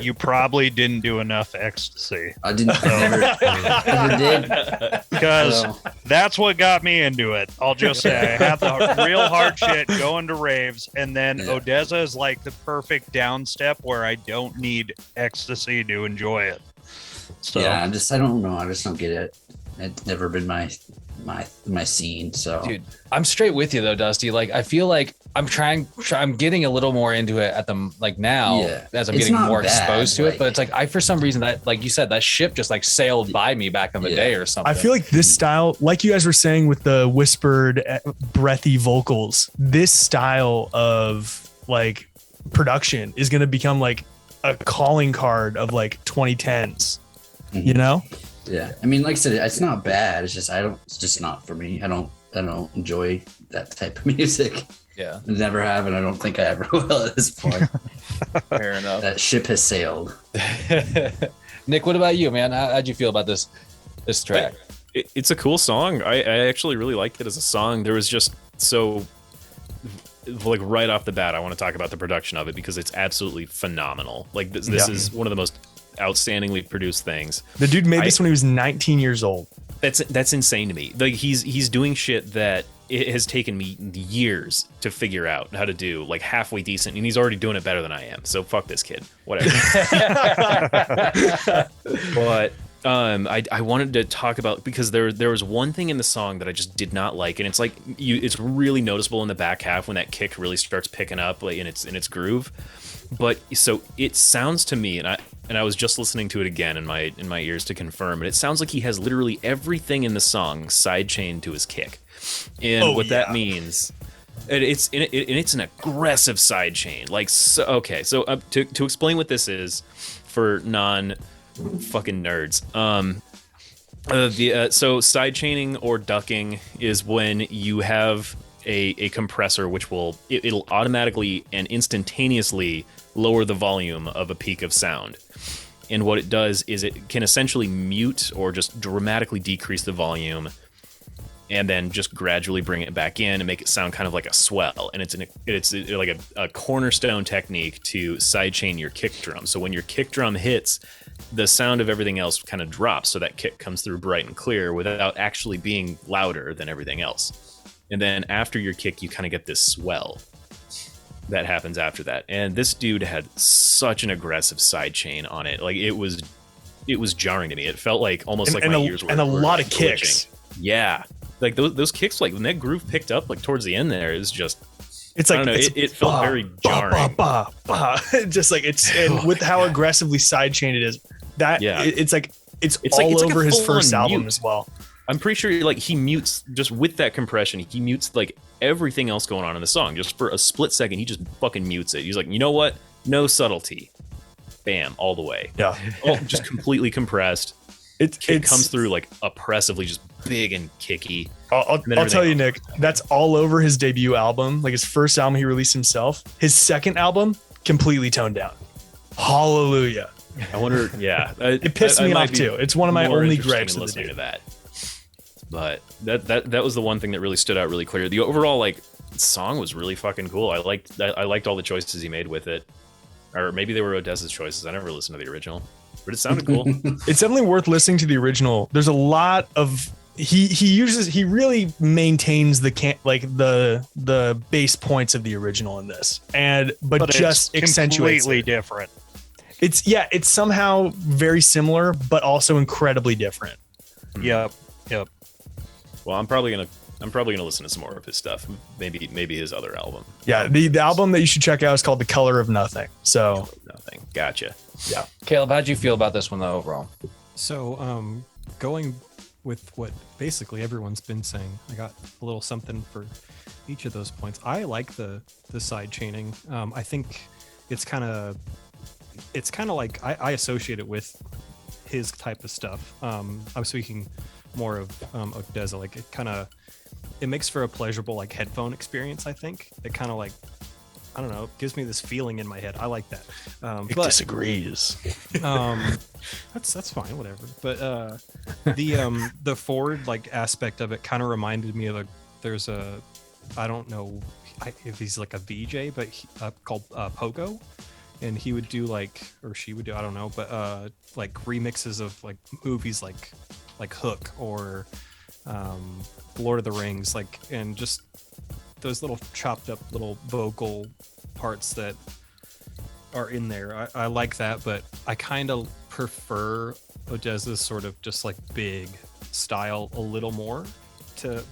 you probably didn't do enough ecstasy. I didn't. Never did. Because that's what got me into it. I'll just say I had the real hard shit going to raves, and then Odessa is like the perfect down step where I don't need ecstasy to enjoy it. So yeah, I don't know. I just don't get it. It's never been my scene. So dude, I'm straight with you though, Dusty. Like, I feel like I'm getting a little more into it at the like now as I'm getting more exposed to it. But it's like for some reason that, like you said, that ship just like sailed by me back in the day or something. I feel like this style, like you guys were saying with the whispered, breathy vocals, this style of like production is going to become like a calling card of like 2010s. Mhm. You know? Yeah, I mean, like I said, it's not bad. It's just it's just not for me. I don't enjoy that type of music. Yeah. Never have, and I don't think I ever will at this point. Fair enough. That ship has sailed. Nick, what about you, man? How'd you feel about this track? It's a cool song. I actually really liked it as a song. There was just like right off the bat, I want to talk about the production of it because it's absolutely phenomenal. Like this is one of the most outstandingly produced things. The dude made this when he was 19 years old. That's insane to me. Like he's doing shit that it has taken me years to figure out how to do, like halfway decent, and he's already doing it better than I am. So fuck this kid. Whatever. But I wanted to talk about, because there was one thing in the song that I just did not like, and it's like it's really noticeable in the back half when that kick really starts picking up, like in its groove. But so it sounds to me, and I was just listening to it again in my ears to confirm, but it sounds like he has literally everything in the song sidechained to his kick. And that means, it's an aggressive sidechain. Like, so to explain what this is for non fucking nerds. So sidechaining or ducking is when you have a compressor which it'll automatically and instantaneously lower the volume of a peak of sound. And what it does is it can essentially mute or just dramatically decrease the volume and then just gradually bring it back in and make it sound kind of like a swell. And it's like a cornerstone technique to sidechain your kick drum. So when your kick drum hits, the sound of everything else kind of drops, so that kick comes through bright and clear without actually being louder than everything else. And then after your kick, you kind of get this swell that happens after that. And this dude had such an aggressive sidechain on it. Like it was jarring to me. It felt like almost like my ears were, and a lot of glitching. kicks. Yeah, like those kicks, like when that groove picked up, like towards the end there, is just. It's like, I don't know, it felt very jarring. Just like and with how aggressively sidechained it is, it's all over his first album as well. I'm pretty sure like he mutes just with that compression. He mutes like everything else going on in the song. Just for a split second, he just fucking mutes it. He's like, you know what? No subtlety. Bam, all the way. Yeah. Just completely compressed. It comes through like oppressively, just big and kicky. I'll tell you, Nick, that's all over his debut album, like his first album he released himself. His second album, completely toned down. Hallelujah. I wonder, yeah. It pissed me off too. It's one of my only gripes of listening to that. But that was the one thing that really stood out really clear. The overall like song was really fucking cool. I liked all the choices he made with it. Or maybe they were Odessa's choices. I never listened to the original, but it sounded cool. It's definitely worth listening to the original. There's a lot of he really maintains the base points of the original in this, but just accentuates completely it. Different. It's somehow very similar, but also incredibly different. Yep. Well, I'm probably gonna listen to some more of his stuff. Maybe his other album. Yeah, the album that you should check out is called The Color of Nothing. So Nothing. Gotcha. Yeah. Caleb, how'd you feel about this one though overall? So going with what basically everyone's been saying, I got a little something for each of those points. I like the side chaining. I think it's kind of like I associate it with his type of stuff. I'm speaking more of Odessa. Like it makes for a pleasurable like headphone experience. I think it kind of like, I don't know, gives me this feeling in my head. I like that. Nick disagrees. That's fine, whatever. But the forward like aspect of it kind of reminded me of there's a, I don't know if he's like a VJ, but called Pogo, and he would do or she would do, I don't know, but like remixes of like movies like Hook or Lord of the Rings, and just those little chopped up little vocal parts that are in there. I like that, but I kind of prefer Odessa's sort of just like big style a little more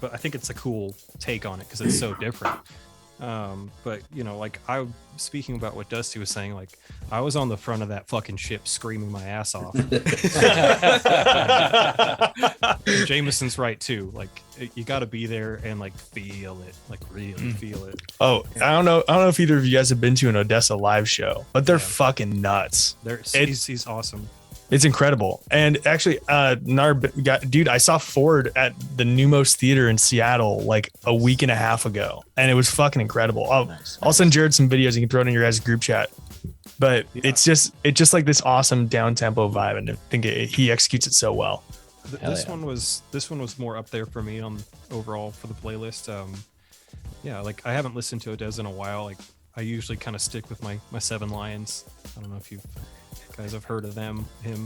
but I think it's a cool take on it because it's so different. But you know, like I speaking about what Dusty was saying, like I was on the front of that fucking ship screaming my ass off. Jameson's right too. Like you got to be there and like feel it, like really feel it. Oh, I don't know if either of you guys have been to an Odessa live show, but they're fucking nuts. He's awesome. It's incredible. And actually, dude, I saw Ford at the Numos Theater in Seattle like a week and a half ago, and it was fucking incredible. I'll send Jared some videos. You can throw it in your guys' group chat. But it's just like this awesome down tempo vibe, and I think he executes it so well. This one was more up there for me on overall for the playlist. Yeah, like I haven't listened to Odessa in a while. Like I usually kind of stick with my Seven Lions. I don't know if you guys have heard of him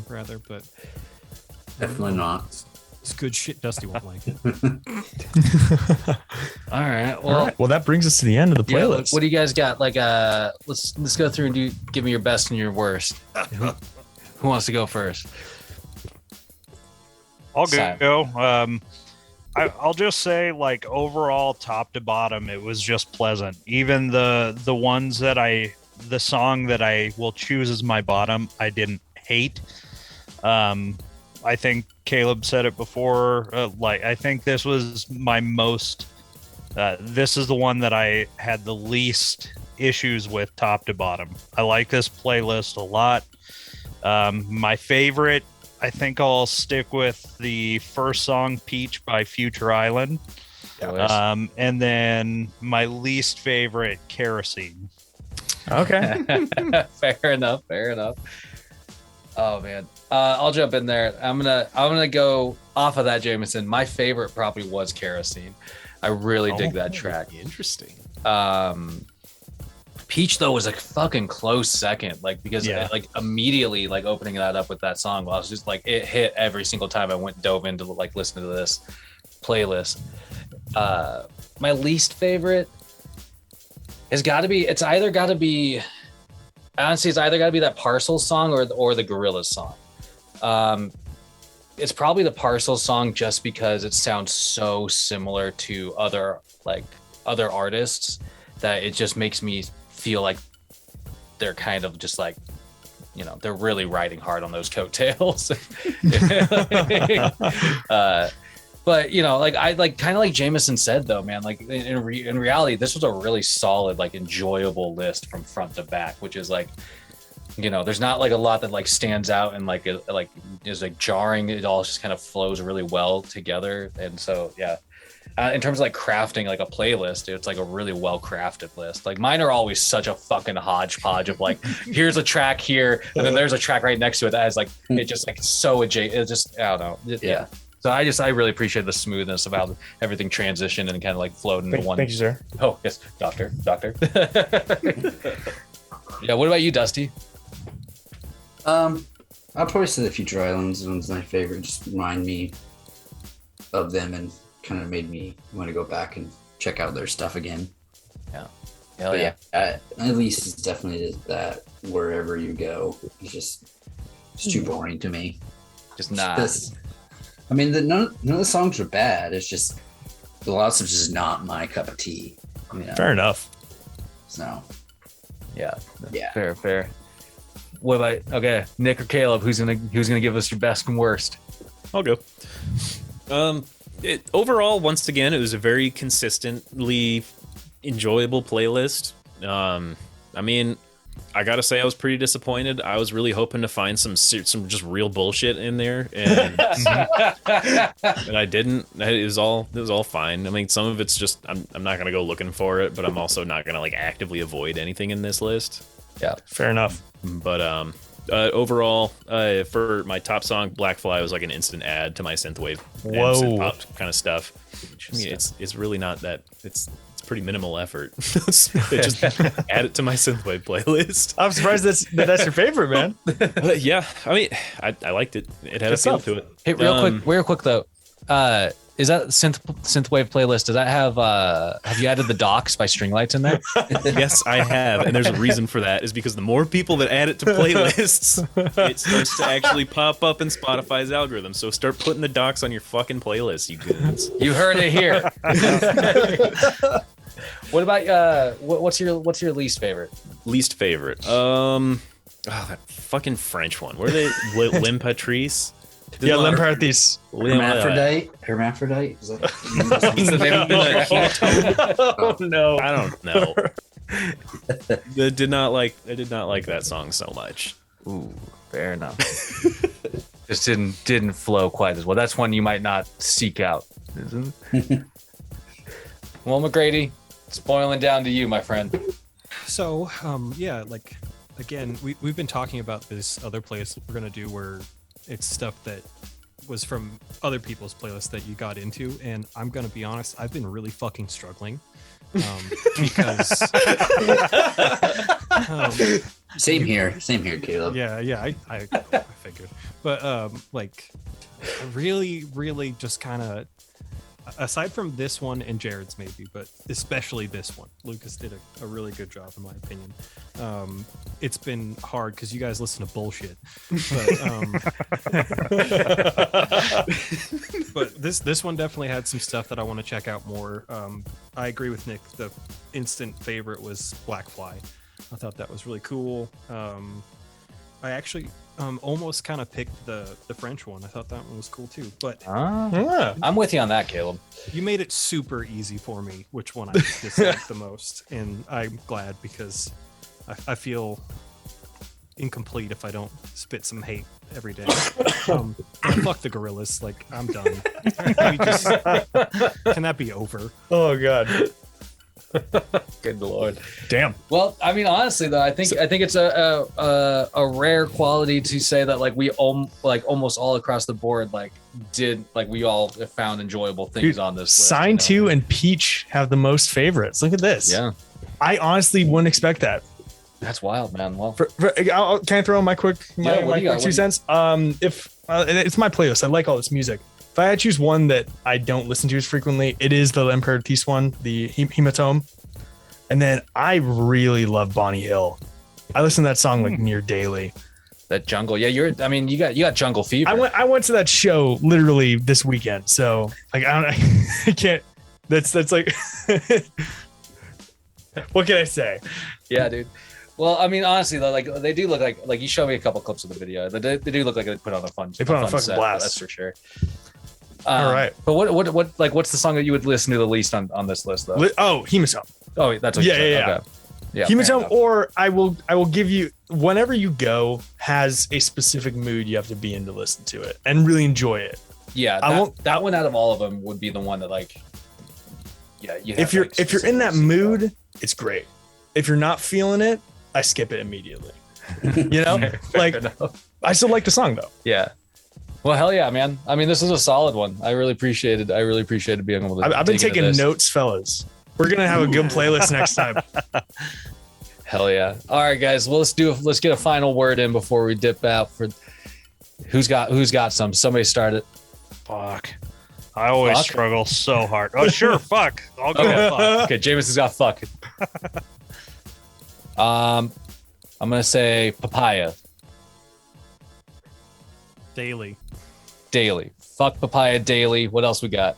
rather, but Definitely not. It's good shit. Dusty won't like it. All right. Well, that brings us to the end of the playlist. What do you guys got? Like, let's go through and give me your best and your worst. Who wants to go first? I'll go. I'll just say, like, overall, top to bottom, it was just pleasant. Even the ones that the song that I will choose as my bottom, I didn't hate. I think Caleb said it before. I think this was my most. This is the one that I had the least issues with, top to bottom. I like this playlist a lot. My favorite, I think I'll stick with the first song, Peach by Future Island. And then my least favorite, Kerosene. Okay. Fair enough. Oh man. I'll jump in there. I'm gonna go off of that, Jameson. My favorite probably was Kerosene. I really dig that track. Interesting. Peach though was a fucking close second, like because like immediately like opening that up with that song, I was just like it hit every single time I dove into like listening to this playlist. My least favorite has got to be it's either got to be that Parcel song or the Gorillaz song. It's probably the Parcel song just because it sounds so similar to other artists that it just makes me feel like they're kind of just like, you know, they're really riding hard on those coattails. But you know, like I like kind of like Jameson said though, man, like in reality, this was a really solid, like enjoyable list from front to back, which is like, you know, there's not like a lot that like stands out and like is like jarring. It all just kind of flows really well together. And so, yeah, in terms of like crafting like a playlist, it's like a really well crafted list. Like mine are always such a fucking hodgepodge of like, here's a track here, and then there's a track right next to it that has like, it just like so adjacent. It just, I don't know. Yeah. So I really appreciate the smoothness of how everything transitioned and kind of like flowed into one. Thank you, sir. Oh, yes, doctor. Yeah, what about you, Dusty? I'll probably say the Future Islands one's my favorite. Just remind me of them and kind of made me want to go back and check out their stuff again. Yeah. Hell yeah. At least it's definitely that wherever you go, it's too boring to me. Just not. I mean, none of the songs are bad. It's just a lot of stuff is just not my cup of tea. You know? Fair enough. So, yeah. Fair. What about Nick or Caleb? Who's gonna give us your best and worst? I'll go. Overall, once again, it was a very consistently enjoyable playlist. I mean, I gotta say, I was pretty disappointed. I was really hoping to find some just real bullshit in there, and and I didn't. It was all fine. I mean, some of it's just I'm not gonna go looking for it, but I'm also not gonna like actively avoid anything in this list. Yeah, fair enough. But overall, for my top song, Black Fly was like an instant add to my synthwave and synth pop kind of stuff. I mean, it's really not that. It's pretty minimal effort. Just add it to my synthwave playlist. I'm surprised that's your favorite, man. Yeah, I mean, I liked it. It had a feel to it. Hey, real quick though, is that synthwave playlist? Does that have you added the Docs by Stringlights in there? Yes, I have, and there's a reason for that. Is because the more people that add it to playlists, it starts to actually pop up in Spotify's algorithm. So start putting the Docs on your fucking playlist, you goons. You heard it here. What about what's your least favorite? Least favorite. That fucking French one. Where are they? L'imperatrice. Yeah, L'Imperatrice. Hermaphrodite. Is that Oh no. I don't know. I did not like that song so much. Ooh, fair enough. Just didn't flow quite as well. That's one you might not seek out, isn't it? Well, McGrady, it's boiling down to you, my friend. So, yeah, like again, we've been talking about this other playlist we're gonna do where it's stuff that was from other people's playlists that you got into, and I'm gonna be honest, I've been really fucking struggling because Same here, Caleb. yeah, I figured, but like really just kind of, aside from this one and Jared's maybe, but especially this one, Lucas did a really good job in my opinion. It's been hard because you guys listen to bullshit, but this one definitely had some stuff that I want to check out more. I agree with Nick. The instant favorite was Black Fly. I thought that was really cool. I actually almost kind of picked the French one. I thought that one was cool too. But I'm with you on that, Caleb. you made it super easy for me which one I disliked the most, and I'm glad because I feel incomplete if I don't spit some hate every day. Fuck the gorillas. Like, I'm done. Can that be over? Oh god. Good lord. Damn. Well, I mean, honestly, though, I think it's a rare quality to say that like we almost all across the board we all found enjoyable things on this list. Sign 2 and Peach have the most favorites. Look at this. Yeah. I honestly wouldn't expect that. That's wild, man. Well, Can I throw in my quick 2 cents? If it's my playlist, I like all this music. If I had to choose one that I don't listen to as frequently, it is the L'Imperatrice one, the Hematome. And then I really love Bonnie Hill. I listen to that song like near daily. That jungle, yeah. You got jungle fever. I went to that show literally this weekend, so like I can't. That's like. What can I say? Yeah, dude. Well, I mean, honestly, though, like they do look like you showed me a couple clips of the video. They do look like they put on a fun. They put on a fucking set, blast. That's for sure. All right. But what's the song that you would listen to the least on this list, though? Hematome. Oh, that's what you said. Yeah. Okay. Yeah. Hematome, or I will give you, whenever you go has a specific mood you have to be in to listen to it and really enjoy it. Yeah, that one out of all of them would be the one that like. Yeah, if you're in that mood, it's great. If you're not feeling it, I skip it immediately. You know, like I still like the song though. Yeah. Well, hell yeah, man. I mean, this is a solid one. I really apprecited being able to. I've been taking notes, fellas. We're gonna have a good playlist next time. Hell yeah! All right, guys. Well, let's get a final word in before we dip out. For who's got some? Somebody start it. Fuck. I always struggle so hard. Oh, sure. Fuck. I'll go Okay. fuck. Okay, Jameis has got fuck. I'm gonna say papaya. Daily. Fuck papaya daily. What else we got?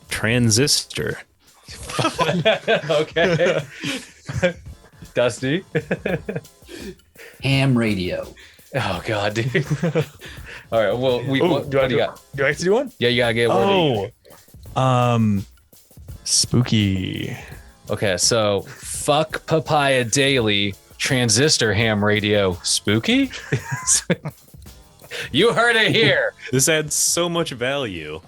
Transistor. Okay. Dusty. Ham radio. Oh god, dude. All right. Well, what do you got? Do I have to do one? Yeah, you gotta get one. Spooky. Okay, so fuck papaya daily. Transistor ham radio. Spooky. You heard it here. This adds so much value.